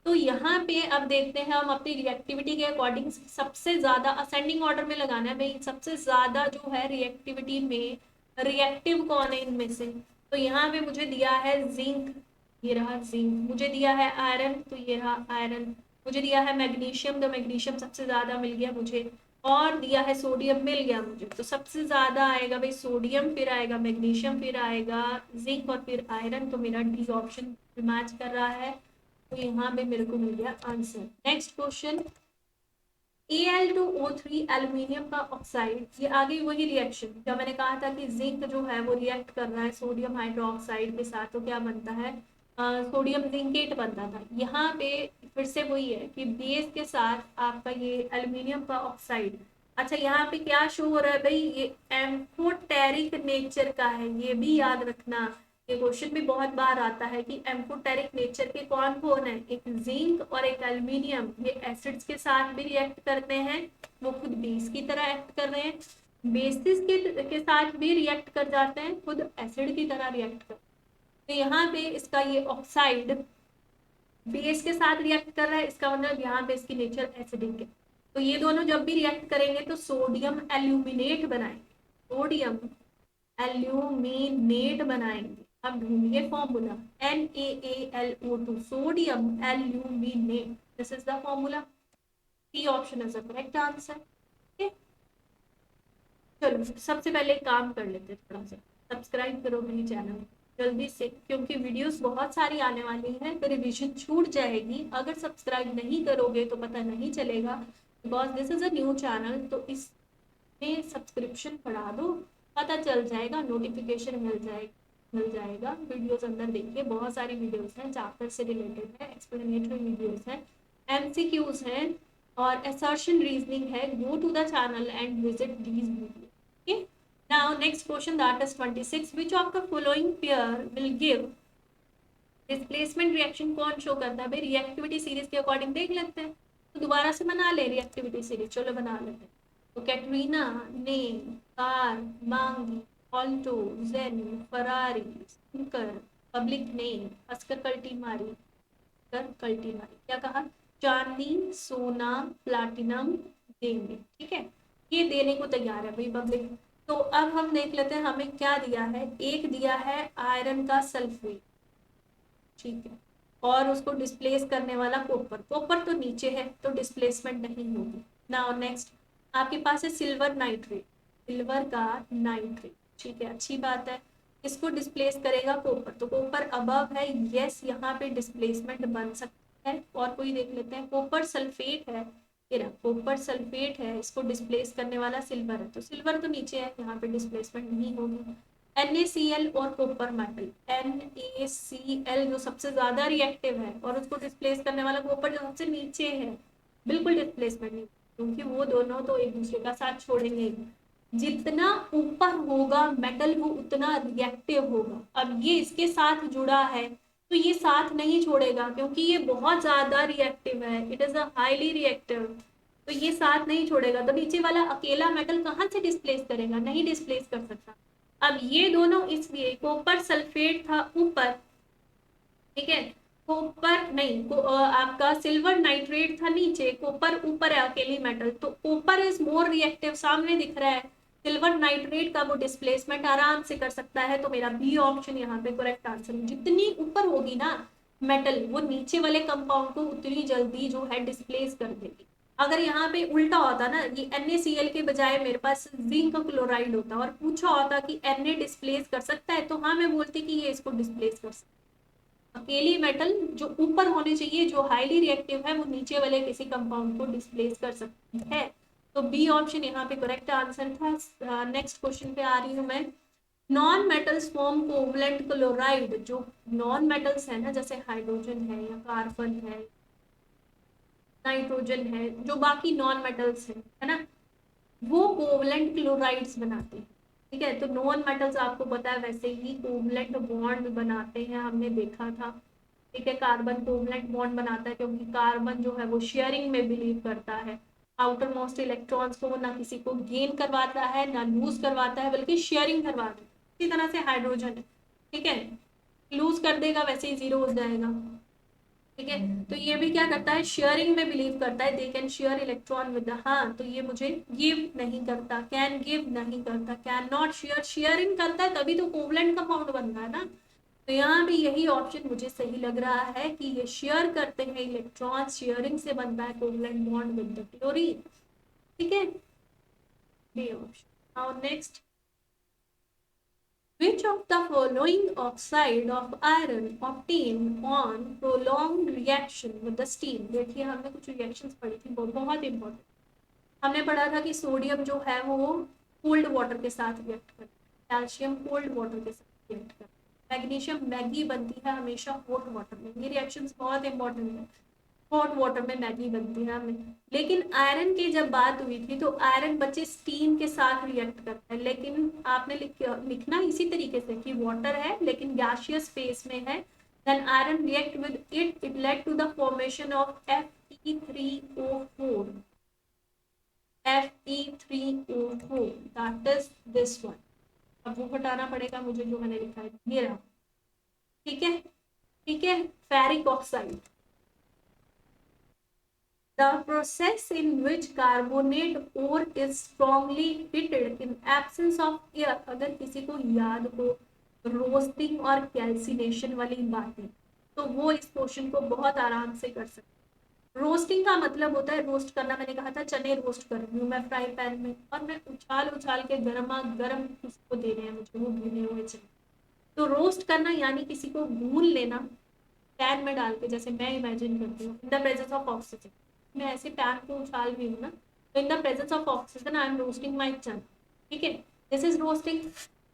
तो यहाँ पे अब देखते हैं हम अपनी रिएक्टिविटी के अकॉर्डिंग सबसे ज्यादा असेंडिंग ऑर्डर में लगाना है भाई, सबसे ज्यादा जो है रिएक्टिविटी में रिएक्टिव कौन है इनमें से? तो यहाँ पे मुझे दिया है जिंक, ये रहा जिंक, मुझे दिया है आयरन, तो ये रहा आयरन, मुझे दिया है मैग्नीशियम, तो मैग्नीशियम सबसे ज्यादा मिल गया मुझे, और दिया है सोडियम मिल गया मुझे। तो सबसे ज्यादा आएगा भाई सोडियम, फिर आएगा मैग्नीशियम, फिर आएगा जिंक, और फिर आयरन। तो मेरा डी ऑप्शन मैच कर रहा है, तो यहाँ पे मेरे को मिल गया answer. Next question, Al2O3 aluminium का ऑक्साइड, ये आगे वही रिएक्शन जब मैंने कहा था कि जिंक जो है वो रिएक्ट कर रहा है सोडियम हाइड्रोक्साइड के साथ, तो क्या बनता है? सोडियम जिंकेट बनता था। यहाँ पे फिर से वही है कि बेस के साथ आपका ये एल्यूमिनियम का ऑक्साइड। अच्छा, यहाँ पे क्या शो हो रहा है भाई? ये एम्फोटेरिक नेचर का है, ये भी याद रखना। ये क्वेश्चन भी बहुत बार आता है कि एम्फोटेरिक नेचर के कौन कौन है, एक जिंक और एक एल्यूमिनियम, ये एसिड्स के साथ भी रिएक्ट करते हैं, वो खुद बेस की तरह एक्ट कर रहे हैं, बेसिस के साथ भी रिएक्ट कर जाते हैं, खुद एसिड की तरह रिएक्ट कर। तो यहाँ पे इसका ये ऑक्साइड बेस के साथ रिएक्ट कर रहा है, इसका मतलब यहाँ पे इसकी नेचर एसिडिक है। तो ये दोनों जब भी रिएक्ट करेंगे तो सोडियम एल्यूमिनेट बनाएंगे, सोडियम एल्यूमिनेट बनाएंगे। अब ढूंढिए formula, NaAlO2, sodium aluminate, this is the formula. C option is the correct answer. चलो सबसे पहले एक काम कर लेते हैं, थोड़ा सा सब्सक्राइब करो मेरी चैनल जल्दी से, क्योंकि वीडियोस बहुत सारी आने वाली हैं, तो रिविजन छूट जाएगी। अगर सब्सक्राइब नहीं करोगे तो पता नहीं चलेगा, because this is a new channel, तो इसमें सब्सक्रिप्शन बढ़ा दो, पता चल जाएगा, नोटिफिकेशन मिल जाएगा। वीडियोस अंदर देखिए, बहुत सारी वीडियोस हैं, चैप्टर से रिलेटेड है, एक्सप्लेनेटरी वीडियोस हैं, MCQs हैं और assertion reasoning है। Go to the channel and visit these videos. Okay. Now next question, that is 26. Which of the following pair will give displacement reaction? कौन show करता है भाई? रिएक्टिविटी सीरीज के according देख लेते हैं, तो दोबारा से बना ले रिएक्टिविटी सीरीज। चलो बना लेते हैं। तो कैटरीना, नेम, कार, मांगी, ऑल्टो, जेन, फरारी, स्नूकर, पब्लिक नेम, हंसकर कल्टी मारी, कर कल्टी मारी। क्या कहा? चांदी, सोना, प्लाटिनम देंगे। ठीक है, ये देने को तैयार है भाई पब्लिक। तो अब हम देख लेते हैं हमें क्या दिया है। एक दिया है आयरन का सल्फेट, ठीक है, और उसको डिस्प्लेस करने वाला कॉपर। कॉपर तो नीचे है तो डिस्प्लेसमेंट नहीं होगी। नाउ नेक्स्ट आपके पास है सिल्वर नाइट्रेट, सिल्वर का नाइट्रेट, ठीक है, अच्छी बात है। इसको डिस्प्लेस करेगा कॉपर, तो कॉपर अबव है, यस, यहाँ पे डिस्प्लेसमेंट बन सकता है। और कोई देख लेते हैं, कॉपर सल्फेट है, ये रहा कॉपर सल्फेट है, इसको डिस्प्लेस करने वाला सिल्वर है, तो सिल्वर तो नीचे है, यहाँ पे डिस्प्लेसमेंट नहीं होगी। NaCl और कॉपर मेटल, NaCl जो सबसे ज्यादा रिएक्टिव है और उसको डिस्प्लेस करने वाला कॉपर जो सबसे नीचे है, बिल्कुल डिस्प्लेसमेंट नहीं, क्योंकि वो दोनों तो एक दूसरे का साथ छोड़ेंगे। जितना ऊपर होगा मेटल वो उतना रिएक्टिव होगा। अब ये इसके साथ जुड़ा है तो ये साथ नहीं छोड़ेगा, क्योंकि ये बहुत ज्यादा रिएक्टिव है, it is a highly reactive, तो ये साथ नहीं छोड़ेगा। तो नीचे वाला अकेला मेटल कहाँ से डिस्प्लेस करेगा? नहीं डिस्प्लेस कर सकता। अब ये दोनों, इसलिए कॉपर सल्फेट था ऊपर, ठीक है, कॉपर नहीं आपका सिल्वर नाइट्रेट था नीचे, कॉपर ऊपर है अकेली मेटल, तो कॉपर इज मोर रिएक्टिव, सामने दिख रहा है। सिल्वर नाइट्रेट का वो डिस्प्लेसमेंट आराम से कर सकता है, तो मेरा बी ऑप्शन यहाँ पे करेक्ट आंसर। जितनी ऊपर होगी ना मेटल, वो नीचे वाले कंपाउंड को उतनी जल्दी जो है डिस्प्लेस कर देगी। अगर यहाँ पे उल्टा होता ना, ये NaCl के बजाय मेरे पास जिंक क्लोराइड होता और पूछा होता कि Na डिस्प्लेस कर सकता है, तो हाँ मैं बोलती कि ये इसको डिस्प्लेस कर सकता है। अकेली मेटल जो ऊपर होने चाहिए, जो हाईली रिएक्टिव है, वो नीचे वाले किसी कंपाउंड को डिस्प्लेस कर सकती है। तो बी ऑप्शन यहाँ पे करेक्ट आंसर था। नेक्स्ट क्वेश्चन पे आ रही हूँ मैं। Non metals form covalent chloride, जो नॉन मेटल्स है ना, जैसे हाइड्रोजन है या कार्बन है, नाइट्रोजन है, जो बाकी नॉन मेटल्स है ना, वो कोवलेंट क्लोराइड्स बनाते हैं। ठीक है, तो नॉन मेटल्स आपको पता है वैसे ही कोवलेंट बॉन्ड बनाते हैं, हमने देखा था। ठीक है, कार्बन कोवलेंट बॉन्ड बनाता है, क्योंकि कार्बन जो है वो शेयरिंग में बिलीव करता है। आउटर मोस्ट इलेक्ट्रॉन्स को वो ना किसी को गेन करवाता है ना लूज करवाता है, बल्कि शेयरिंग करवाता है। इसी तरह से हाइड्रोजन, ठीक है, लूज कर देगा वैसे ही जीरो हो जाएगा। ठीक है, तो ये भी क्या करता है? शेयरिंग में बिलीव करता है, they can share electron with, हाँ, तो ये मुझे गिव नहीं करता, कैन गिव नहीं करता, कैन नॉट शेयर, शेयरिंग करता है तभी तो कोवलेंट कंपाउंड बन रहा है ना। तो यहाँ भी यही ऑप्शन मुझे सही लग रहा है कि ये शेयर करते हैं इलेक्ट्रॉन, शेयरिंग से बनता है covalent bond with the chlorine. ठीक है, B option. Now next, which of the following oxide of iron obtain on prolonged reaction with the steam? देखिए हमने कुछ रिएक्शंस पढ़ी थी, बहुत इंपॉर्टेंट। हमने पढ़ा था कि सोडियम जो है वो कोल्ड वाटर के साथ रिएक्ट करता है, कैल्शियम कोल्ड वाटर के साथ रिएक्ट करता है, मैग्नीशियम मैगी बनती है हमेशा हॉट वाटर में। ये रिएक्शंस बहुत इंपॉर्टेंट है। हॉट वाटर में मैगी बनती है हमें। लेकिन आयरन की जब बात हुई थी तो आयरन बच्चे स्टीम के साथ रिएक्ट करता है, लेकिन आपने लिखना इसी तरीके से कि वाटर है लेकिन गैसियस फेस में है, then iron react with it, it led to the formation of Fe3O4, Fe3O4, that is this one. अब वो हटाना पड़ेगा मुझे जो मैंने लिखा है, ये रहा। ठीक है, ठीक है। Ferric oxide, the process in which carbonate ore is strongly heated in absence of air। अगर किसी को याद हो रोस्टिंग और कैल्सिनेशन वाली बातें, तो वो इस क्वेश्चन को बहुत आराम से कर सकते हैं। रोस्टिंग का मतलब होता है रोस्ट करना, मैंने कहा था चने रोस्ट कर रही हूँ मैं फ्राई पैन में, और मैं उछाल उछाल के गर्मा गर्म किसी को दे रहे हैं मुझे वो भुने हुए चने। तो रोस्ट करना यानी किसी को भून लेना पैन में डाल के, जैसे मैं इमेजिन करती हूँ in the presence of oxygen, मैं ऐसे पैन को उछाल रही हूँ ना, तो in the presence of oxygen I am roasting my chana. ठीक है, this is roasting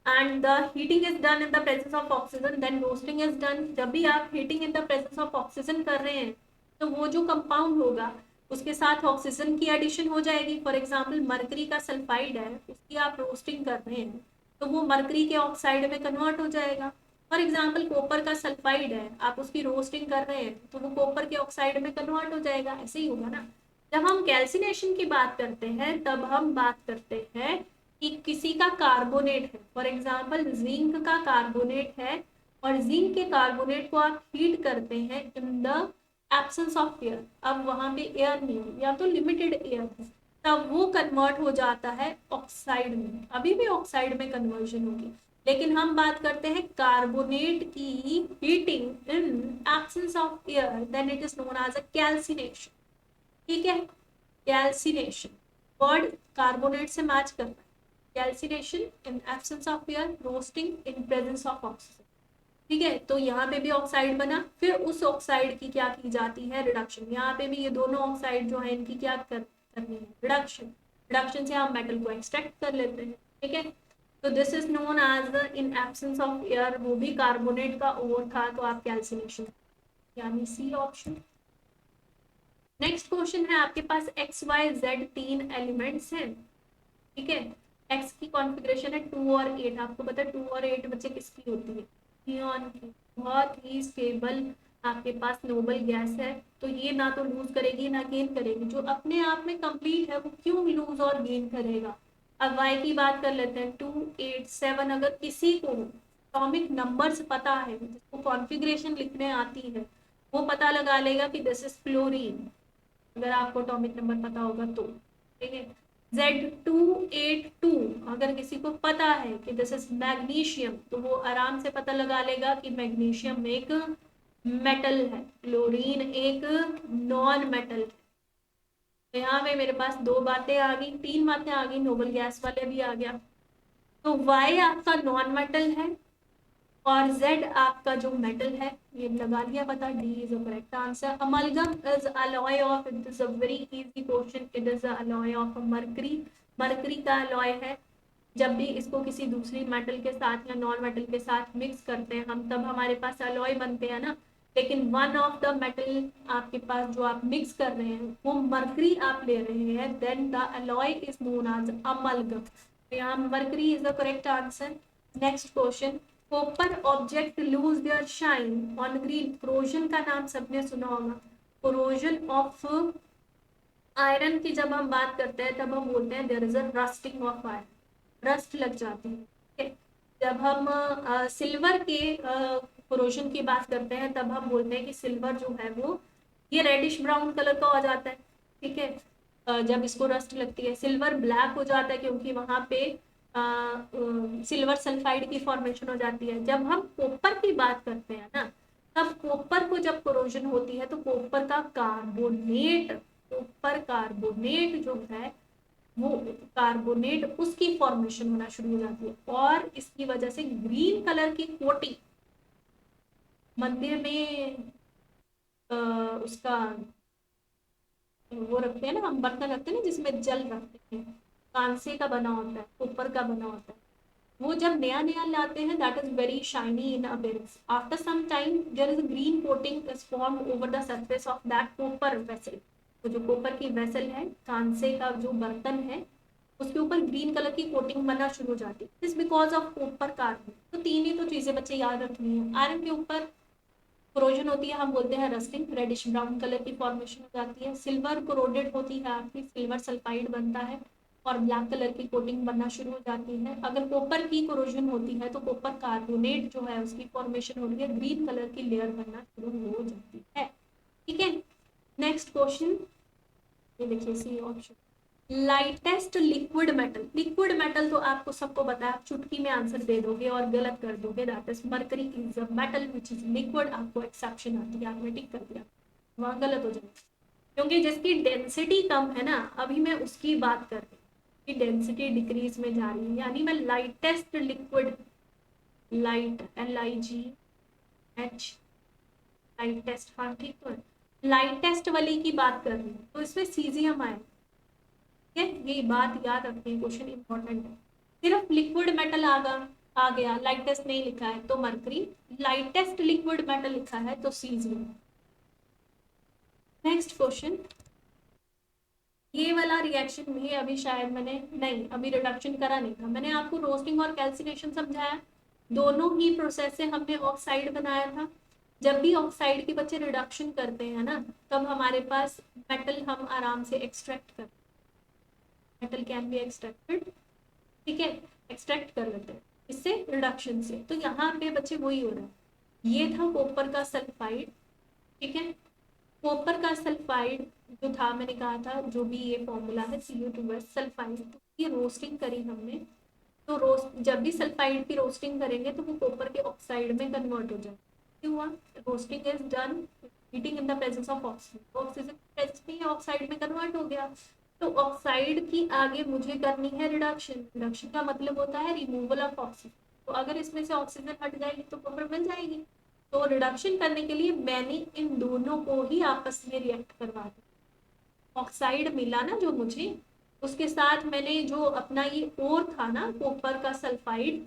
and the heating is done in the presence of oxygen, then roasting is done. जब भी आप heating in the presence of oxygen कर रहे हैं तो वो जो कंपाउंड होगा उसके साथ ऑक्सीजन की एडिशन हो जाएगी। फॉर एग्जाम्पल मरकरी का सल्फाइड है, उसकी आप रोस्टिंग कर रहे हैं तो वो मरकरी के ऑक्साइड में कन्वर्ट हो जाएगा। फॉर एग्जाम्पल कॉपर का सल्फाइड है, आप उसकी रोस्टिंग कर रहे हैं तो वो कॉपर के ऑक्साइड में कन्वर्ट हो जाएगा, ऐसे ही होगा ना। जब हम कैल्सिनेशन की बात करते हैं तब हम बात करते हैं कि किसी का कार्बोनेट है, फॉर एग्जाम्पल जिंक का कार्बोनेट है, और जिंक के कार्बोनेट को आप हीट करते हैं in the absence of air. अब वहां पे एयर नहीं है या तो लिमिटेड एयर है, तब वो कन्वर्ट हो जाता है ऑक्साइड में, अभी भी ऑक्साइड में कन्वर्जन होगी। लेकिन हम बात करते हैं कार्बोनेट की heating in absence of air, then it is known as a calcination. ठीक है, कैल्सिनेशन वर्ड कार्बोनेट से मैच करना है। Calcination in absence of air, roasting in presence of oxygen. ठीक है, तो यहाँ पे भी ऑक्साइड बना, फिर उस ऑक्साइड की क्या की जाती है, रिडक्शन। यहाँ पे भी ये दोनों ऑक्साइड जो है इनकी क्या करनी है, रिडक्शन। रिडक्शन से हम मेटल को एक्सट्रैक्ट कर लेते हैं। ठीक है, तो this is known as the in absence of air, वो भी कार्बोनेट का ओर था तो आप कैल्सिनेशन, यानी सी ऑप्शन। नेक्स्ट क्वेश्चन है आपके पास एक्स वाई जेड तीन एलिमेंट्स हैं। ठीक है, एक्स की कॉन्फ़िगरेशन है 2 और 8। आपको पता है 2 और 8 बच्चे किसकी होती है, नियॉन की। बहुत ही स्टेबल आपके पास नोबल गैस है, तो ये ना तो लूज करेगी ना गेन करेगी, जो अपने आप में कंप्लीट है वो क्यों लूज और गेन करेगा। अब वाई की बात कर लेते हैं 2 8 7। अगर किसी को एटॉमिक नंबर्स पता है, जिसको कॉन्फ़िगरेशन लिखने आती है, वो पता लगा लेगा कि दिस इज फ्लोरीन, अगर आपको एटॉमिक नंबर पता होगा तो। ठीक है, Z282 अगर किसी को पता है कि दिस इज मैग्नीशियम, तो वो आराम से पता लगा लेगा कि मैग्नीशियम एक मेटल है, क्लोरीन एक नॉन मेटल है। तो यहाँ पे मेरे पास दो बातें आ गई, तीन बातें आ गई, नोबल गैस वाले भी आ गया। तो Y आपका नॉन मेटल है और Z आपका जो मेटल है, ये लगा लिया पता, D is a correct answer. Amalgam is alloy of, it is a very easy question, it is a alloy of mercury. Mercury का अलॉय है, जब भी इसको किसी दूसरी मेटल के साथ या नॉन मेटल के साथ मिक्स करते हैं हम, तब हमारे पास अलॉय बनते हैं ना। लेकिन वन ऑफ द मेटल आपके पास जो आप मिक्स कर रहे हैं वो मरकरी आप ले रहे हैं, then the alloy is known as amalgam. तो यहाँ mercury is the correct answer. Next question, copper object lose their shine on green. Corrosion का नाम सबने सुना होगा। क्रोजन ऑफ आयरन की जब हम बात करते हैं तब हम बोलते हैं there is a rusting of iron, rust लग जाती है। ठीक है, जब हम सिल्वर के क्रोजन की बात करते हैं तब हम बोलते हैं कि सिल्वर जो है वो ये रेडिश ब्राउन कलर का हो जाता है। ठीक है, जब इसको रस्ट लगती है। सिल्वर ब्लैक हो जाता है क्योंकि वहां पे सिल्वर सल्फाइड की फॉर्मेशन हो जाती है। जब हम कॉपर की बात करते हैं ना, तब कॉपर को जब कोरोजन होती है तो कॉपर का कार्बोनेट, कॉपर कार्बोनेट जो है वो कार्बोनेट उसकी फॉर्मेशन होना शुरू हो जाती है, और इसकी वजह से ग्रीन कलर की कोटिंग मंदिर में उसका वो रखते हैं ना, हम बर्तन रखते हैं ना जिसमें जल रखते हैं, कांसे का बना होता है, ऊपर का बना होता है, वो जब नया नया लाते हैं that is very shiny in appearance, after some time there is green coating is formed over the surface of that copper vessel. तो जो कॉपर की वेसल है, कांसे का जो बर्तन है, उसके ऊपर ग्रीन कलर की कोटिंग बनना शुरू हो जाती है, इस बिकॉज ऑफ कॉपर कार्बन। तो तीन ही तो चीजें बच्चे याद रखनी है। आयरन के ऊपर कोरोजन होती है, हम बोलते हैं रस्टिंग, रेडिश ब्राउन कलर की फॉर्मेशन हो जाती है। सिल्वर कोरोडेड होती है आपकी, सिल्वर सल्फाइड बनता है और ब्लैक कलर की कोटिंग बनना शुरू हो जाती है। अगर कॉपर की कोरोजन होती है तो कॉपर कार्बोनेट जो है उसकी फॉर्मेशन होती है, ग्रीन कलर की लेयर बनना शुरू हो जाती है। ठीक है, नेक्स्ट क्वेश्चन, ये देखिए C option, lightest liquid metal. Liquid metal तो आपको सबको पता है, आप चुटकी में आंसर दे दोगे और गलत कर दोगे, that is mercury is a metal which is liquid. आपको एक्सेप्शन आती है, आपने टिक कर दिया, वहां गलत हो जाएगा, क्योंकि जिसकी डेंसिटी कम है ना, अभी मैं उसकी बात कर रही हूँ कि डेंसिटी डिक्रीज में जा रही है, यानी मैं lightest liquid, light LIGH, lightest, हाँ ठीक तो है, लाइटेस्ट वाली की बात कर रही हूँ, तो इसमें सीजियम आए। ठीक है, ये बात याद रखनी है, क्वेश्चन इंपॉर्टेंट है। सिर्फ लिक्विड मेटल आ गया, लाइटेस्ट नहीं लिखा है तो मरकरी, लाइटेस्ट लिक्विड मेटल लिखा है तो सीजियम। नेक्स्ट क्वेश्चन, ये वाला रिएक्शन भी अभी शायद मैंने नहीं, अभी रिडक्शन करा नहीं था, मैंने आपको रोस्टिंग और कैल्सिनेशन समझाया, दोनों ही प्रोसेस से हमने ऑक्साइड बनाया था। जब भी ऑक्साइड के बच्चे रिडक्शन करते हैं ना, तब हमारे पास मेटल हम आराम से एक्सट्रैक्ट कर, मेटल कैन बी एक्सट्रैक्टेड, ठीक है, एक्सट्रैक्ट कर लेते हैं इससे, रिडक्शन से। तो यहाँ पे बच्चे वही हो रहा है, ये था कॉपर का सल्फाइड, ठीक है, कॉपर का सल्फाइड जो था, मैंने कहा था जो भी ये फॉर्मूला है CO2 सल्फाइड, तो ये रोस्टिंग करी हमने, तो रोस्ट, जब भी सल्फाइड की रोस्टिंग करेंगे तो वो कॉपर के ऑक्साइड में कन्वर्ट हो जाए। क्यों हुआ, roasting is done heating in the presence of oxygen, oxygen presence में ऑक्साइड में कन्वर्ट हो गया। तो ऑक्साइड की आगे मुझे करनी है रिडक्शन, रिडक्शन का मतलब होता है रिमूवल ऑफ ऑक्सीजन, तो अगर इसमें से ऑक्सीजन हट जाएगी तो कॉपर मिल जाएगी। तो रिडक्शन करने के लिए मैंने इन दोनों को ही आपस में रिएक्ट करवा दिया, ऑक्साइड मिला ना जो मुझे, उसके साथ मैंने जो अपना ये और था ना कॉपर का सल्फाइड,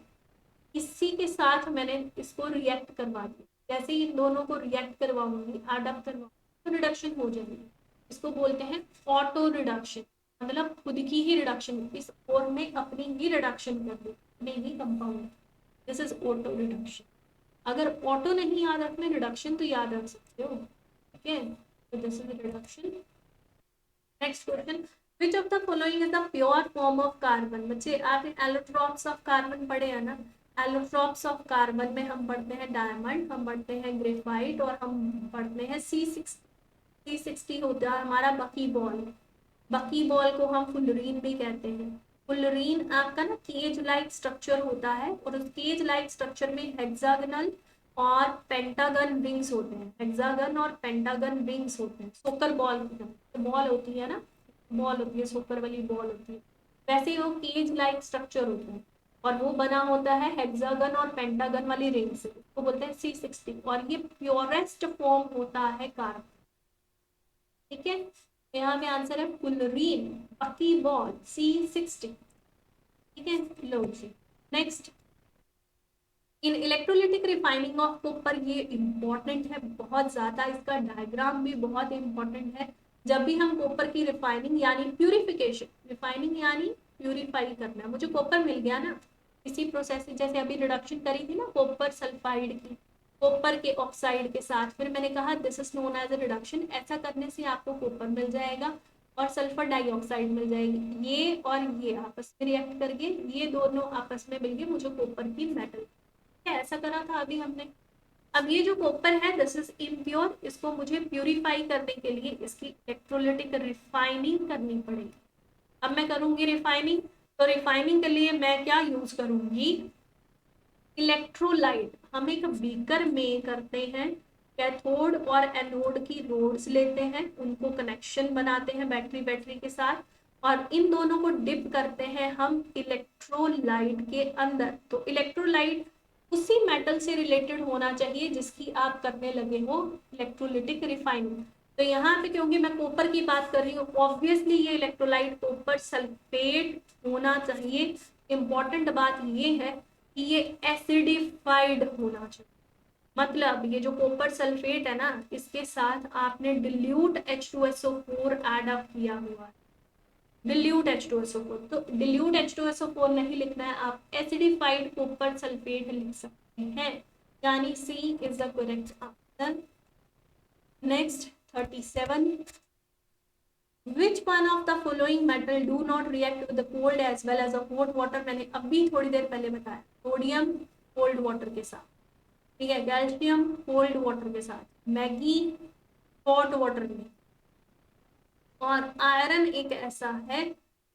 इसी के साथ मैंने इसको रिएक्ट करवा दिया। जैसे इन दोनों को रिएक्ट करवाऊंगी, एड अप करवाऊंगी, तो रिडक्शन हो जाएगी। इसको बोलते हैं ऑटो रिडक्शन, मतलब खुद की ही रिडक्शन, इस और में अपनी ही रिडक्शन कर दी, अपने ही compound, this is auto reduction. अगर ऑटो नहीं याद रखना, रिडक्शन तो याद रख सकते हो, ठीक है, तो this is reduction. Next question, which of the following is the pure form of carbon. बच्चे आपने एलोट्रॉप्स ऑफ कार्बन पढ़े हैं ना, एलोट्रॉप्स ऑफ कार्बन में हम पढ़ते हैं डायमंड, हम पढ़ते हैं ग्रेफाइट, और हम पढ़ते हैं C60 होता है हमारा बकी बॉल, बकी बॉल को हम फुलरीन भी कहते हैं। फुलरीन आपका ना केज लाइक स्ट्रक्चर होता है, और उस केज लाइक स्ट्रक्चर में हेक्सागनल और पेंटागन रिंग्स होते हैं, हेक्सागन और पेंटागन रिंग्स होते हैं, सोकर बॉल की बॉल होती है ना, बॉल होती है, सोकर वाली बॉल होती है, वैसे ही वो केज लाइक स्ट्रक्चर होता है, और वो बना होता है हेक्सागन और पेंटागन वाली रिंग से, उसको बोलते हैं C60, और ये प्योरेस्ट फॉर्म होता है कार्बन। ठीक है, यहाँ पे आंसर है फुलरीन, बकी बॉल, C60। ठीक है, लो जी, next, in electrolytic refining of copper, ये इंपॉर्टेंट है बहुत ज्यादा, इसका डायग्राम भी बहुत इंपॉर्टेंट है। जब भी हम कॉपर की रिफाइनिंग यानी प्यूरिफिकेशन, रिफाइनिंग यानी प्यूरिफाई करना, मुझे कॉपर मिल गया ना, इसी प्रोसेस से, जैसे अभी रिडक्शन करी थी ना कॉपर सल्फाइड की, कॉपर के ऑक्साइड के साथ, फिर मैंने कहा this is known as a reduction, ऐसा करने से आपको कॉपर मिल जाएगा और सल्फर डाइऑक्साइड मिल जाएगी, ये और ये आपस में रिएक्ट करके, ये दोनों आपस में मिलके मुझे कॉपर की मेटल, ऐसा करा था अभी हमने। अब ये जो कॉपर है दिस इज इम्प्योर, इसको मुझे प्यूरिफाई करने के लिए इसकी इलेक्ट्रोलिटिक रिफाइनिंग करनी पड़ेगी। अब मैं करूंगी रिफाइनिंग, तो रिफाइनिंग के लिए मैं क्या यूज करूंगी, इलेक्ट्रोलाइट। हम एक बीकर में करते हैं, कैथोड और एनोड की रोड्स लेते हैं, उनको कनेक्शन बनाते हैं बैटरी बैटरी के साथ, और इन दोनों को डिप करते हैं हम इलेक्ट्रोलाइट के अंदर। तो इलेक्ट्रोलाइट उसी मेटल से रिलेटेड होना चाहिए जिसकी आप करने लगे हो इलेक्ट्रोलिटिक रिफाइनिंग। तो यहाँ पे क्योंकि मैं कॉपर की बात कर रही हूँ, ऑब्वियसली ये इलेक्ट्रोलाइट कॉपर सल्फेट होना चाहिए, इम्पॉर्टेंट बात ये है कि ये एसिडिफाइड होना चाहिए। मतलब ये जो कॉपर सल्फेट है ना, इसके साथ आपने डिल्यूट H2SO4 ऐड अप किया हुआ है, डिल्यूट H2SO4। तो डिल्यूट H2SO4 नहीं लिखना है, आप एसिडिफाइड कॉपर सल्फेट लिख सकते हैं, यानी C is the correct answer. Next 37, which one of the following metal do not react with the cold as well as a hot water. मैंने अभी थोड़ी देर पहले बताया, सोडियम कोल्ड वाटर के साथ, ठीक है, कैल्शियम कोल्ड वाटर के साथ, मैगी हॉट वाटर में, और आयरन एक ऐसा है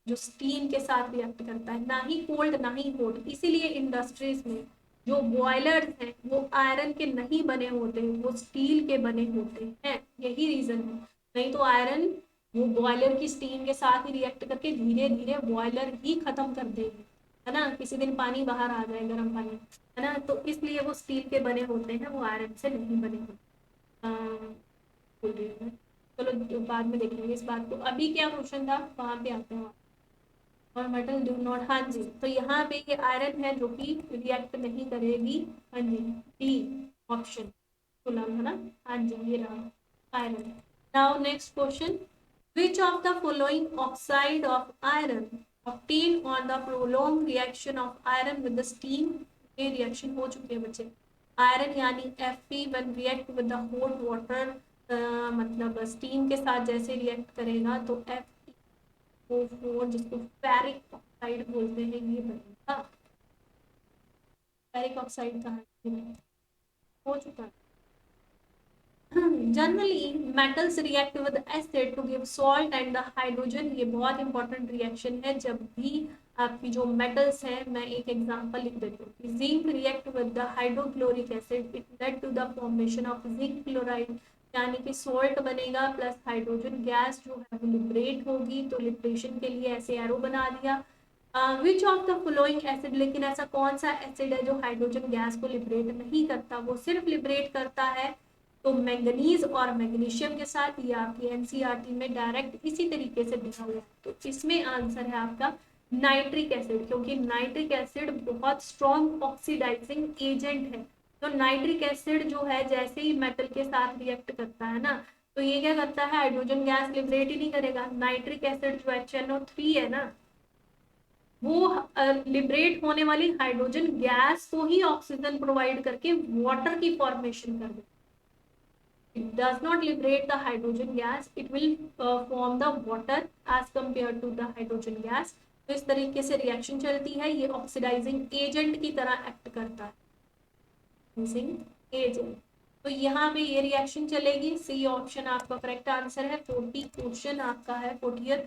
जो स्टीम के साथ रिएक्ट करता है, ना ही कोल्ड ना ही हॉट। इसीलिए इंडस्ट्रीज में जो बॉयलर्स हैं वो आयरन के नहीं बने होते, वो स्टील के बने होते हैं, यही रीजन है। नहीं तो आयरन वो बॉयलर की स्टीम के साथ ही रिएक्ट करके धीरे धीरे बॉयलर ही खत्म कर देगी, है ना, किसी दिन पानी बाहर आ जाए, गर्म पानी, है ना, तो इसलिए वो स्टील के बने होते हैं, वो आयरन से नहीं बने होते। बोल रही हूँ मैं, चलो जो बाद में देखेंगे इस बात को। अभी क्या क्वेश्चन था वहां पे आते हैं। और मेटल डू नॉट, हाँ जी, तो यहाँ पे ये आयरन है जो कि रिएक्ट नहीं करेगी, हाँ जी, डी ऑप्शन सुलम है ना, हाँ जी ये रहा iron. Now next question, which of the following oxide of iron obtained on the prolonged reaction of iron with the steam। ये रिएक्शन हो चुके हैं बच्चे, आयरन यानी Fe when react with the hot water, मतलब स्टीम के साथ जैसे रिएक्ट करेगा तो FeO4 जिसको फेरिक ऑक्साइड बोलते हैं ये बनेगा। फेरिक ऑक्साइड कहाँ हो चुका है। Generally metals react with acid to give salt and the hydrogen. ये बहुत इंपॉर्टेंट रिएक्शन है। जब भी आपकी जो मेटल्स हैं, मैं एक एग्जांपल लिख देती हूँ, zinc react with the hydrochloric acid, it led to the formation of zinc chloride, यानी कि सॉल्ट बनेगा प्लस हाइड्रोजन गैस जो है वो लिबरेट होगी, तो लिबरेशन के लिए ऐसे एरो बना दिया। विच ऑफ द फ्लोइंग एसिड, लेकिन ऐसा कौन सा एसिड है जो हाइड्रोजन गैस को लिबरेट नहीं करता, वो सिर्फ लिबरेट करता है तो मैंगनीज और मैग्नीशियम के साथ। ये आपकी एनसीईआरटी में डायरेक्ट इसी तरीके से दिया हुआ है। तो इसमें आंसर है आपका नाइट्रिक एसिड, क्योंकि नाइट्रिक एसिड बहुत स्ट्रॉन्ग ऑक्सीडाइजिंग एजेंट है। तो नाइट्रिक एसिड जो है जैसे ही मेटल के साथ रिएक्ट करता है ना, तो ये क्या करता है, हाइड्रोजन गैस लिबरेट ही नहीं करेगा। नाइट्रिक एसिड जो HNO3 है ना, वो लिबरेट होने वाली हाइड्रोजन गैस को ही ऑक्सीजन प्रोवाइड करके वाटर की फॉर्मेशन कर देता है। It does not liberate the hydrogen gas, it will form the water as compared to the hydrogen gas। तो इस तरीके से रिएक्शन चलती है, ये ऑक्सीडाइजिंग एजेंट की तरह एक्ट करता है, एजेंट। तो यहाँ पे ये रिएक्शन चलेगी, सी ऑप्शन आपका करेक्ट आंसर है। 40 क्वेश्चन आपका है 40th,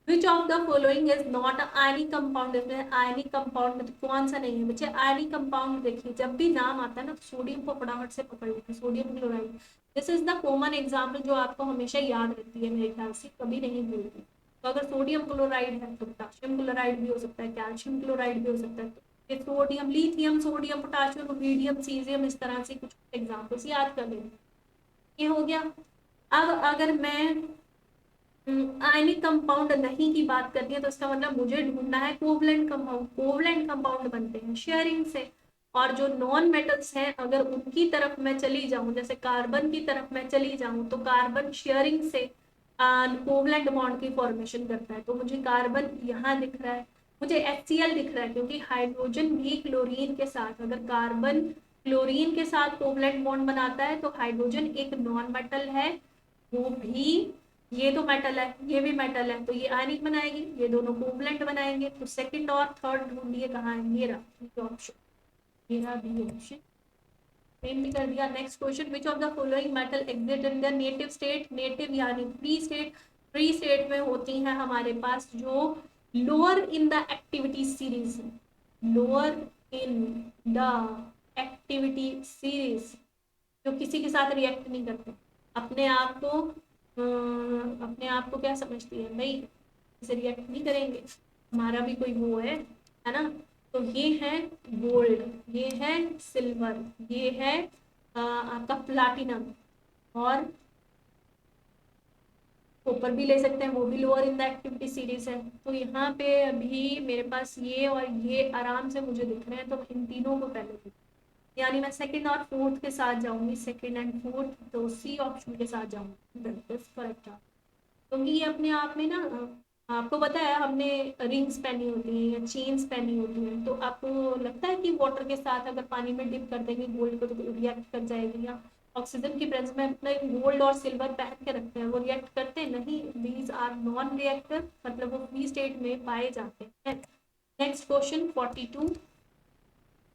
which of the following is not ionic compound. इसमें आयनिक कंपाउंड में तो कौन सा नहीं है बच्चे, आयनिक कंपाउंड देखिए जब भी नाम आता है ना तो सोडियम को फटाफट से पकड़ लेते हैं, sodium chloride, this is the common example जो आपको हमेशा याद रहती है, मेरे ख्याल से कभी नहीं भूलती। तो अगर सोडियम क्लोराइड है तो पोटाशियम क्लोराइड भी हो सकता है, कैल्शियम क्लोराइड भी हो सकता है। तो sodium, lithium, sodium, potassium, rubidium, caesium, इस तरह से कुछ एग्जाम्पल्स याद कर लेंगे। ये हो गया। अब अगर मैं आयनिक कंपाउंड नहीं की बात करती है तो इसका मतलब मुझे ढूंढना है कोवलेंट कंपाउंड। कोवलेंट कंपाउंड बनते हैं शेयरिंग से, और जो नॉन मेटल्स हैं अगर उनकी तरफ मैं चली जाऊं, जैसे कार्बन की तरफ मैं चली जाऊं, तो कार्बन शेयरिंग से कोवलेंट बॉन्ड की फॉर्मेशन करता है। तो मुझे कार्बन यहाँ दिख रहा है, मुझे HCl दिख रहा है, क्योंकि हाइड्रोजन भी क्लोरीन के साथ, अगर कार्बन क्लोरीन के साथ कोवलेंट बॉन्ड बनाता है तो हाइड्रोजन एक नॉन मेटल है, वो भी, ये तो मेटल है ये भी मेटल है, तो ये आयनिक बनाएगी, ये दोनों कोवलेंट बनाएंगे। तो सेकंड और थर्ड ढूंढिए कहाँ है, ये रहा ऑप्शन, ये रहा बी ऑप्शन, सेम भी कर दिया। Next question, which of the following metal exist in the native state. Native यानी फ्री स्टेट, फ्री स्टेट में होती हैं हमारे पास जो lower in the activity series, lower in the activity series, जो किसी के साथ रिएक्ट नहीं करते, अपने आप को अपने आप को क्या समझती है भाई, इसे रिएक्ट नहीं करेंगे, हमारा भी कोई वो है ना। तो ये है गोल्ड, ये है सिल्वर, ये है आपका प्लाटिनम, और ऊपर भी ले सकते हैं, वो भी lower in the activity series है। तो यहाँ पे अभी मेरे पास ये और ये आराम से मुझे दिख रहे हैं, तो इन तीनों को पहले दिख, यानी मैं सेकंड और फोर्थ के साथ जाऊंगी, सेकंड एंड फोर्थ, तो सी ऑप्शन के साथ जाऊंगी, दैट इज करेक्ट। क्योंकि ये अपने आप में ना आपको पता है हमने रिंग्स पहनी होती हैं या चेन्स पहनी होती हैं, तो आपको लगता है कि वाटर के साथ अगर पानी में डिप कर देंगे गोल्ड को तो रिएक्ट कर जाएगी, या ऑक्सीजन की प्रेजेंस में अपना गोल्ड और सिल्वर पहन के रखते हैं वो रिएक्ट करते हैं? नहीं, दीज आर नॉन रिएक्टर, मतलब वो फ्री स्टेट में पाए जाते हैं। Next question 42,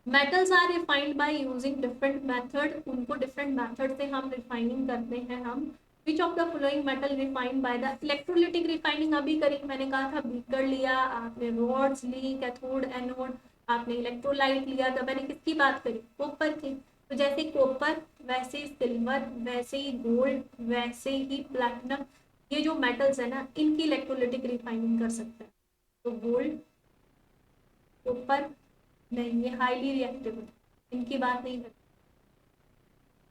metals are refined by using different method, उनको डिफरेंट मेथड से हम रिफाइनिंग करते हैं हम। Which of the following metal refined by the electrolytic refining अभी करी, मैंने कहा था बीकर लिया आपने, रोड्स ली, कैथोड एनोड, आपने इलेक्ट्रोलाइट लिया, तो मैंने किसकी बात करी? कॉपर की। तो जैसे कॉपर वैसे ही सिल्वर, वैसे ही गोल्ड, वैसे ही प्लैटिनम, ये जो मेटल्स है ना इनकी इलेक्ट्रोलिटिक रिफाइनिंग कर सकते हैं। तो गोल्ड, कॉपर, नहीं, ये हाईली रिएक्टिव है, इनकी बात नहीं करते।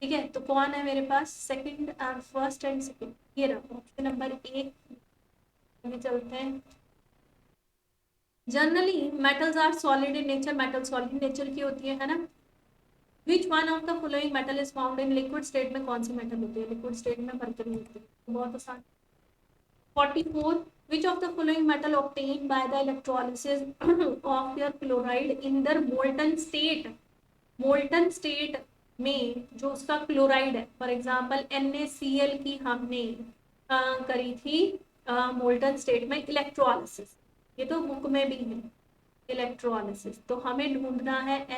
ठीक है, तो कौन है मेरे पास second and first and second, ये रहा ऑप्शन नंबर एक में चलते हैं। Generally metals are solid in nature, metal solid nature की होती है ना। Which one of the following metal is found in liquid state में, कौन सी मेटल होती है लिक्विड स्टेट में? मरकरी होती है, तो बहुत आसान। 44, which of the following metal obtained by the electrolysis of their chloride in their molten state, molten state में जो उसका क्लोराइड है, फॉर एग्जाम्पल NaCl की हमने करी थी मोल्टन स्टेट में इलेक्ट्रोलिसिस, ये तो बुक में भी है इलेक्ट्रोलिसिस, तो हमें ढूंढना है Na,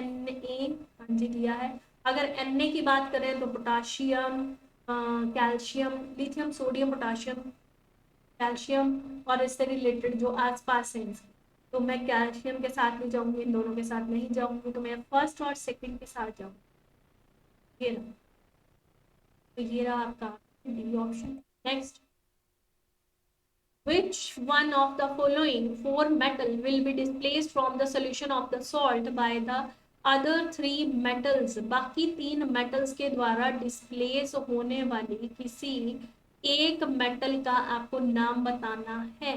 हाँ जी दिया है। अगर Na की बात करें तो potassium, calcium, lithium, sodium, potassium, calcium, और इससे रिलेटेड जो आसपास है इसके, तो मैं कैल्शियम के साथ नहीं जाऊंगी, इन दोनों के साथ नहीं जाऊंगी, तो मैं फर्स्ट और सेकंड के साथ जाऊंगी, ये रहा। तो ये रहा आपका D option. Next, which one of the following four metal will be displaced from the solution of the salt by the other three metals, बाकी तीन metals के द्वारा डिस्प्लेस होने वाली किसी एक मेटल का आपको नाम बताना है।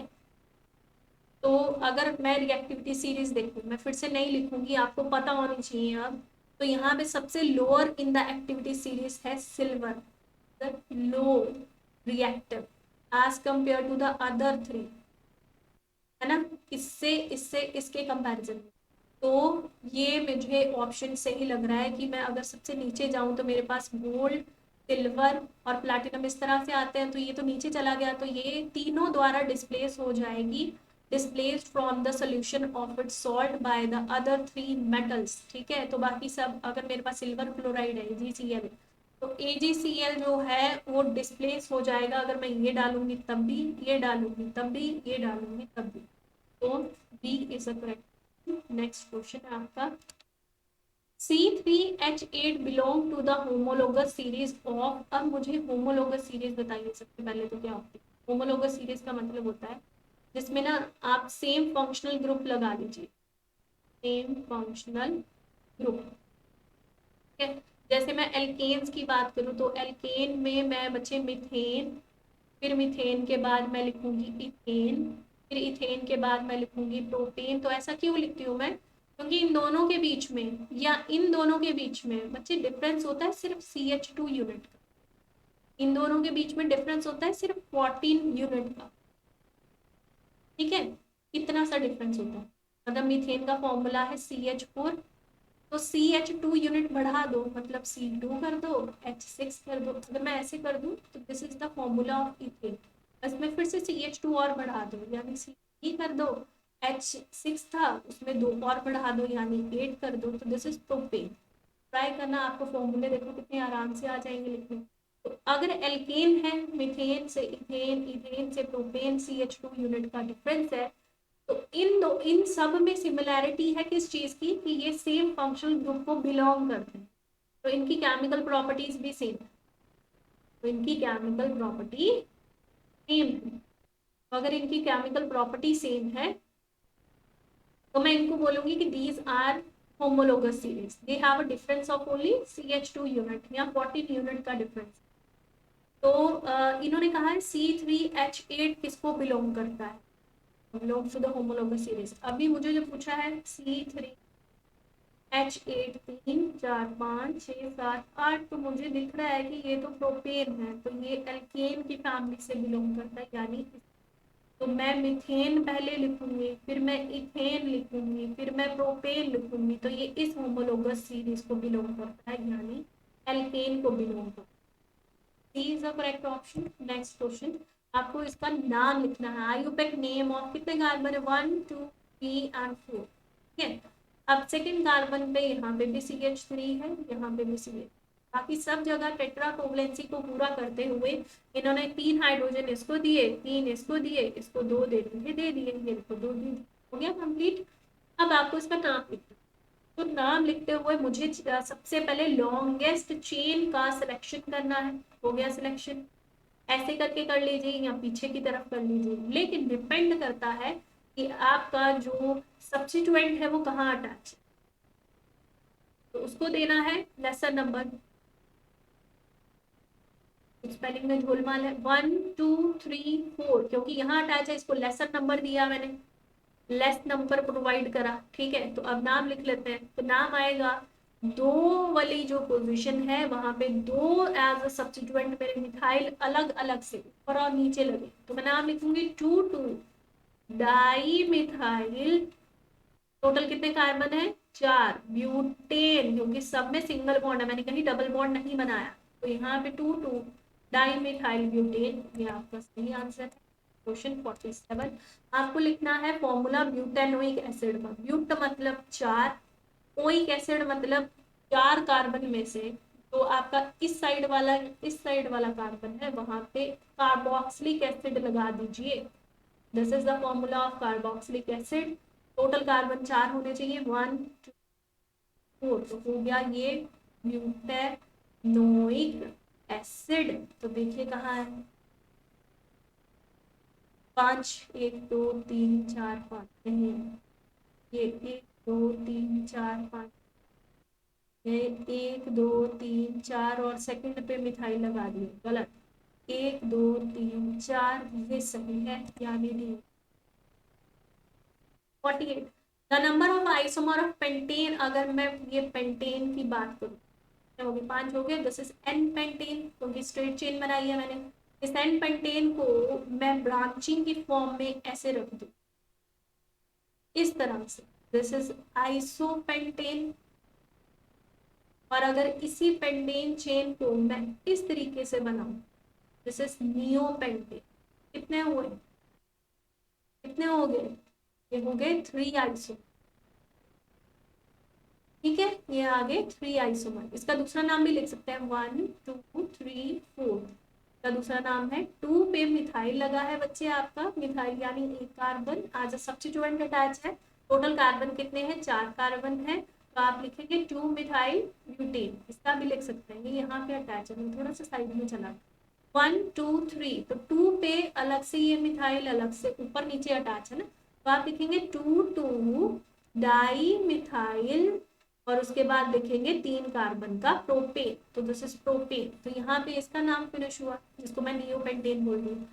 तो अगर मैं रिएक्टिविटी सीरीज देखूं, मैं फिर से नहीं लिखूंगी, आपको पता होनी चाहिए अब। तो यहाँ पे सबसे lower in the activity series है silver, low reactive as compare to the other three, है ना, इससे इससे इसके कंपैरिजन में। तो ये मुझे ऑप्शन सही लग रहा है कि मैं अगर सबसे नीचे जाऊं तो मेरे पास गोल्ड, सिल्वर और प्लैटिनम इस तरह से आते हैं, तो ये तो नीचे चला गया, तो ये तीनों द्वारा डिस्प्लेस हो जाएगी, displaced from the solution of it salt by the other three metals. ठीक है, तो बाकी सब, अगर मेरे पास सिल्वर क्लोराइड है AgCl, तो AgCl जो है वो डिस्प्लेस हो जाएगा, अगर मैं ये डालूंगी तब भी, ये डालूंगी तब भी, ये डालूंगी तब भी, तो B is a correct. Next question है आपका, C3H8 belong to the homologous series of, अब मुझे होमोलोगस सीरीज बताइए सबसे पहले तो क्या होती है। होमोलोगस सीरीज का मतलब होता है जिसमें ना आप सेम फंक्शनल ग्रुप लगा लीजिए, सेम फंक्शनल ग्रुप। ठीक है, जैसे मैं एल्केन्स की बात करूं तो एल्केन में मैं बच्चे मिथेन, फिर मिथेन के बाद मैं लिखूंगी इथेन, फिर इथेन के बाद मैं लिखूंगी प्रोपेन। तो ऐसा क्यों लिखती हूँ मैं? क्योंकि इन दोनों के बीच में या इन दोनों के बीच में बच्चे डिफरेंस होता है सिर्फ CH2 यूनिट का, इन दोनों के बीच में डिफरेंस होता है सिर्फ 14 यूनिट का। ठीक है, इतना सा डिफरेंस होता है, मतलब मीथेन का फॉर्मूला है CH4, तो CH2 यूनिट बढ़ा दो मतलब C2 कर दो, H6 कर दो। अगर मैं ऐसे कर दूं तो this is the formula of ethane, बस मैं फिर से CH2 और बढ़ा दो यानी C कर दो, H6 था उसमें 2 और बढ़ा दो यानी 8 कर दो, तो दिस इज प्रोपेन। ट्राई करना, आपको फॉर्मूले देखो कितने आराम से आ जाएंगे लिखने। तो अगर एल्केन है, मीथेन से इथेन, इथेन से प्रोपेन, CH2 यूनिट का डिफरेंस है, तो इन सब में सिमिलैरिटी है किस चीज की, कि ये सेम फंक्शनल ग्रुप को बिलोंग करते हैं, तो इनकी केमिकल प्रॉपर्टीज भी सेम है, तो इनकी केमिकल प्रॉपर्टी सेम है। तो अगर इनकी केमिकल प्रॉपर्टी सेम है तो मैं इनको बोलूंगी कि these are homologous series, they have a difference of only CH2 unit या 14 यूनिट का डिफरेंस। तो इन्होंने कहा है C3H8 किसको बिलोंग करता है, belong to the homologous series. अभी मुझे जो पूछा है C3H8 3 4 5 6 7 8, तो मुझे दिख रहा है कि ये तो प्रोपेन है, तो ये एल्केन की फैमिली से बिलोंग करता है, यानी तो मैं मिथेन पहले लिखूंगी, फिर मैं इथेन लिखूंगी, फिर मैं प्रोपेन लिखूंगी, तो ये इस होमोलोगस सीरीज को बिलोंग करता है, यानी एल्केन को बिलोंग करता है। C is the correct option. Next question, आपको इसका नाम लिखना है। आईयूपैक नेम ऑफ कितने कार्बन है, 1 2 3 एंड 4, ठीक है। अब सेकेंड कार्बन पे यहाँ पे भी CH3 है, यहाँ पे भी CH, बाकी सब जगह टेट्रा कोवलेंसी को पूरा करते हुए इन्होंने 3 हाइड्रोजन इसको दिए, 3 इसको दिए, इसको 2 दे दिए, दे दिए, ये देखो 2 दे दिए, हो गया कंप्लीट। अब आपको इसका नाम लिखना, तो नाम लिखते हुए मुझे सबसे पहले लॉन्गेस्ट चेन का सिलेक्शन करना है। हो गया सिलेक्शन, ऐसे करके कर लीजिए या पीछे की तरफ कर लीजिए, लेकिन डिपेंड करता है कि आपका जो सब्स्टिट्यूएंट है वो कहाँ अटैच है, तो उसको देना है लेसर नंबर। स्पेलिंग में झोलमाल है, 1 2 3 4, क्योंकि यहाँ अटैच है, इसको लेसर नंबर दिया मैंने, लेस नंबर प्रोवाइड करा, ठीक है। तो अब नाम लिख लेते हैं, तो नाम आएगा, दो वाली जो पोजीशन है वहां पे दो एज अ सब्स्टिट्यूएंट मेरे मिथाइल अलग अलग से ऊपर और नीचे लगे, तो मैं नाम लिखूंगी 2 2 डाई मिथाइल, टोटल कितने कार्बन है, 4, ब्यूटेन, क्योंकि सब में सिंगल बॉन्ड है, मैंने कहीं डबल बॉन्ड नहीं बनाया, तो यहाँ पे 2 2 डाई मिथाइल ब्यूटेन, ये आपका सही आंसर है। क्वेश्चन 47, आपको लिखना है फॉर्मूला ब्यूटेनोइक एसिड का। ब्यूट मतलब 4, ओइक एसिड मतलब 4 कार्बन में से, तो आपका इस साइड वाला कार्बन है वहां पे कार्बोक्सिलिक एसिड लगा दीजिए। This is the formula of carboxylic acid. Total carbon 4 होने चाहिए, 1 2 4, तो हो गया ये ब्यूटेनोइक एसिड। तो देखिए कहाँ है, 5 1 2 3 4 5, नहीं ये 1 2 3 4 5, ये 1 2 3 4 और सेकंड पे मिथाइल लगा दिए, गलत, 1 2 3 4, ये सही है, यानी D. 48, the number of isomer of pentane, अगर मैं ये पेंटेन की बात करूँ, हो गए 5 हो गए, दिस इज एन पेंटेन, क्योंकि स्ट्रेट चेन बनाई है मैंने। इस एन पेंटेन को मैं ब्रांचिंग की फॉर्म में ऐसे रख दूं, इस तरह से, दिस इज आइसोपेंटेन। और अगर इसी पेंटेन चेन को मैं इस तरीके से बनाऊं, दिस इज नियोपेंटेन। कितने हुए, कितने हो गए, ये हो गए 3 आइसो, ठीक है, ये आगे 3 आइसोमर। इसका दूसरा नाम भी लिख सकते हैं, 1 2 3 4, का दूसरा नाम है 2 पे मिथाइल लगा है बच्चे, आपका मिथाइल यानी एक कार्बन आज अ सब्स्टिट्यूएंट अटैच है। टोटल कार्बन कितने हैं, 4 कार्बन है, तो आप लिखेंगे 2 मिथाइल ब्यूटेन, इसका भी लिख सकते हैं, ये यहाँ पे अटैच है, मैं थोड़ा सा साइड में चला, 1 2 3, तो 2 पे अलग से ये मिथाइल अलग से ऊपर नीचे अटैच है ना, तो आप लिखेंगे 2 2 डाई मिथाइल, और उसके बाद लिखेंगे 3 कार्बन का प्रोपेन, तो दिस इज प्रोपेन, तो यहाँ पे इसका नाम फिनिश हुआ, जिसको मैं नियोपेंटेन बोल रही हूँ।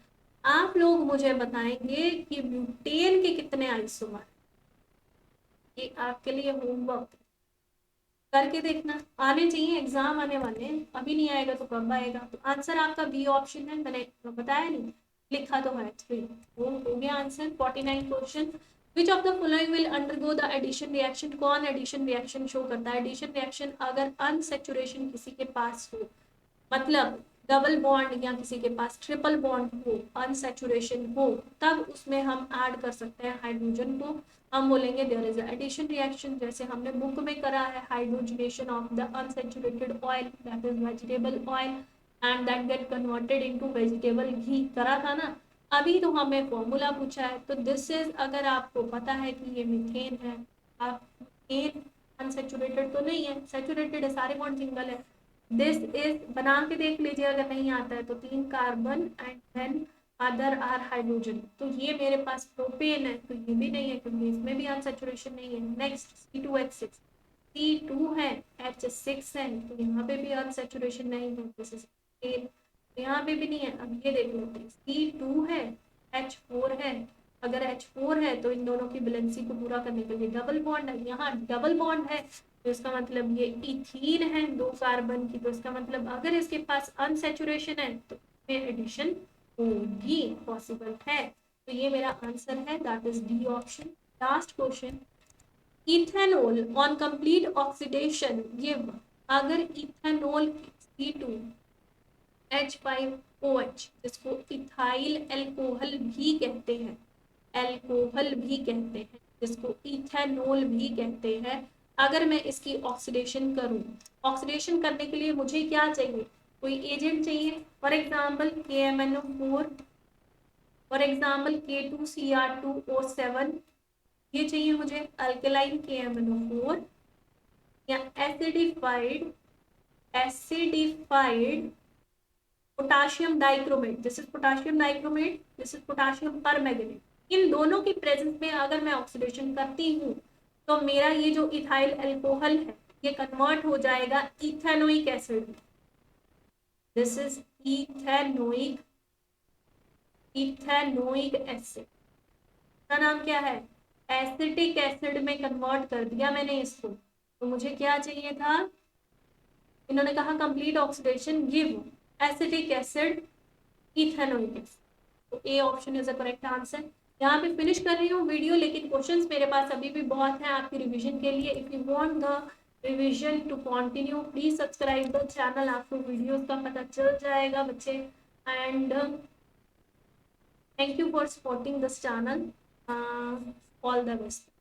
आप लोग मुझे बताएंगे कि ब्यूटेन के कितने आइसोमर, ये आपके लिए होमवर्क करके देखना, आने चाहिए, एग्जाम आने वाले हैं, अभी नहीं आएगा तो कब आएगा। तो आंसर आपका बी ऑप्शन है, मैंने बताया नहीं, लिखा तो है 3, वो हो गया answer. 49 question, which of the following will undergo the addition reaction, कौन एडिशन रिएक्शन शो करता है। एडिशन रिएक्शन अगर अनसेचुरेशन किसी के पास हो, मतलब डबल बॉन्ड या किसी के पास ट्रिपल बॉन्ड हो, अनसेचुरेशन हो, तब उसमें हम ऐड कर सकते हैं हाइड्रोजन को, हम बोलेंगे देयर इज एडिशन रिएक्शन। जैसे हमने बुक में करा है, hydrogenation of the unsaturated oil, that is vegetable oil, and that get converted into vegetable ghee, करा था ना। अभी तो हमें फॉर्मूला पूछा है, तो दिस इज, अगर आपको पता है कि ये मीथेन है, आप मीथेन अनसेचुरेटेड तो नहीं है, सेचुरेटेड है, सारे बॉन्ड सिंगल है, दिस इज, बना के देख लीजिए अगर नहीं आता है तो, 3 carbon and then other are hydrogen, तो ये मेरे पास प्रोपेन है, तो ये भी नहीं है क्योंकि इसमें भी अनसेचुरेशन नहीं है। नेक्स्ट C2H6, C2 है, H6 है, तो यहाँ पे भी अनसेचुरेशन नहीं है, दिस इज तो यहाँ पे भी नहीं है। अब ये देख लेते हैं, C2 है, H4 है। अगर H4 है तो इन दोनों की वैलेंसी को पूरा करने के लिए डबल बॉन्ड है, यहाँ डबल बॉन्ड है तो इसका मतलब ये इथीन है 2 कार्बन की, तो इसका मतलब अगर इसके पास अनसेचुरेशन है तो इसमें एडिशन होगी, पॉसिबल है। तो ये मेरा आंसर है, that is D option. Last question, ethanol on complete oxidation give, अगर इथेनॉल C2H5OH, जिसको इथाइल एल्कोहल भी कहते हैं, एल्कोहल भी कहते हैं, जिसको इथेनॉल भी कहते हैं, अगर मैं इसकी ऑक्सीडेशन करूं, ऑक्सीडेशन करने के लिए मुझे क्या चाहिए, कोई एजेंट चाहिए, for example KMnO4, for example K2Cr2O7, ये चाहिए मुझे अल्कलाइन KMnO4, या acidified acidified potassium dichromate, this is potassium dichromate, this is potassium permanganate. इन दोनों की प्रेजेंस में अगर मैं ऑक्सीडेशन करती हूँ तो मेरा ये जो इथाइल अल्कोहल है ये कन्वर्ट हो जाएगा इथेनोइक एसिड में। This is ethanoic, ethanoic acid का नाम क्या है, एसिटिक एसिड में कन्वर्ट कर दिया मैंने इसको। तो मुझे क्या चाहिए था, इन्होंने कहा complete oxidation give acetic acid ethanoic acid, तो A option is the correct answer. यहाँ पे फिनिश कर रही हूँ वीडियो, लेकिन क्वेश्चंस मेरे पास अभी भी बहुत हैं आपकी रिवीजन के लिए। If you want the revision to continue please subscribe the channel, आपको वीडियोस का पता चल जाएगा बच्चे। And thank you for supporting this channel, all the best.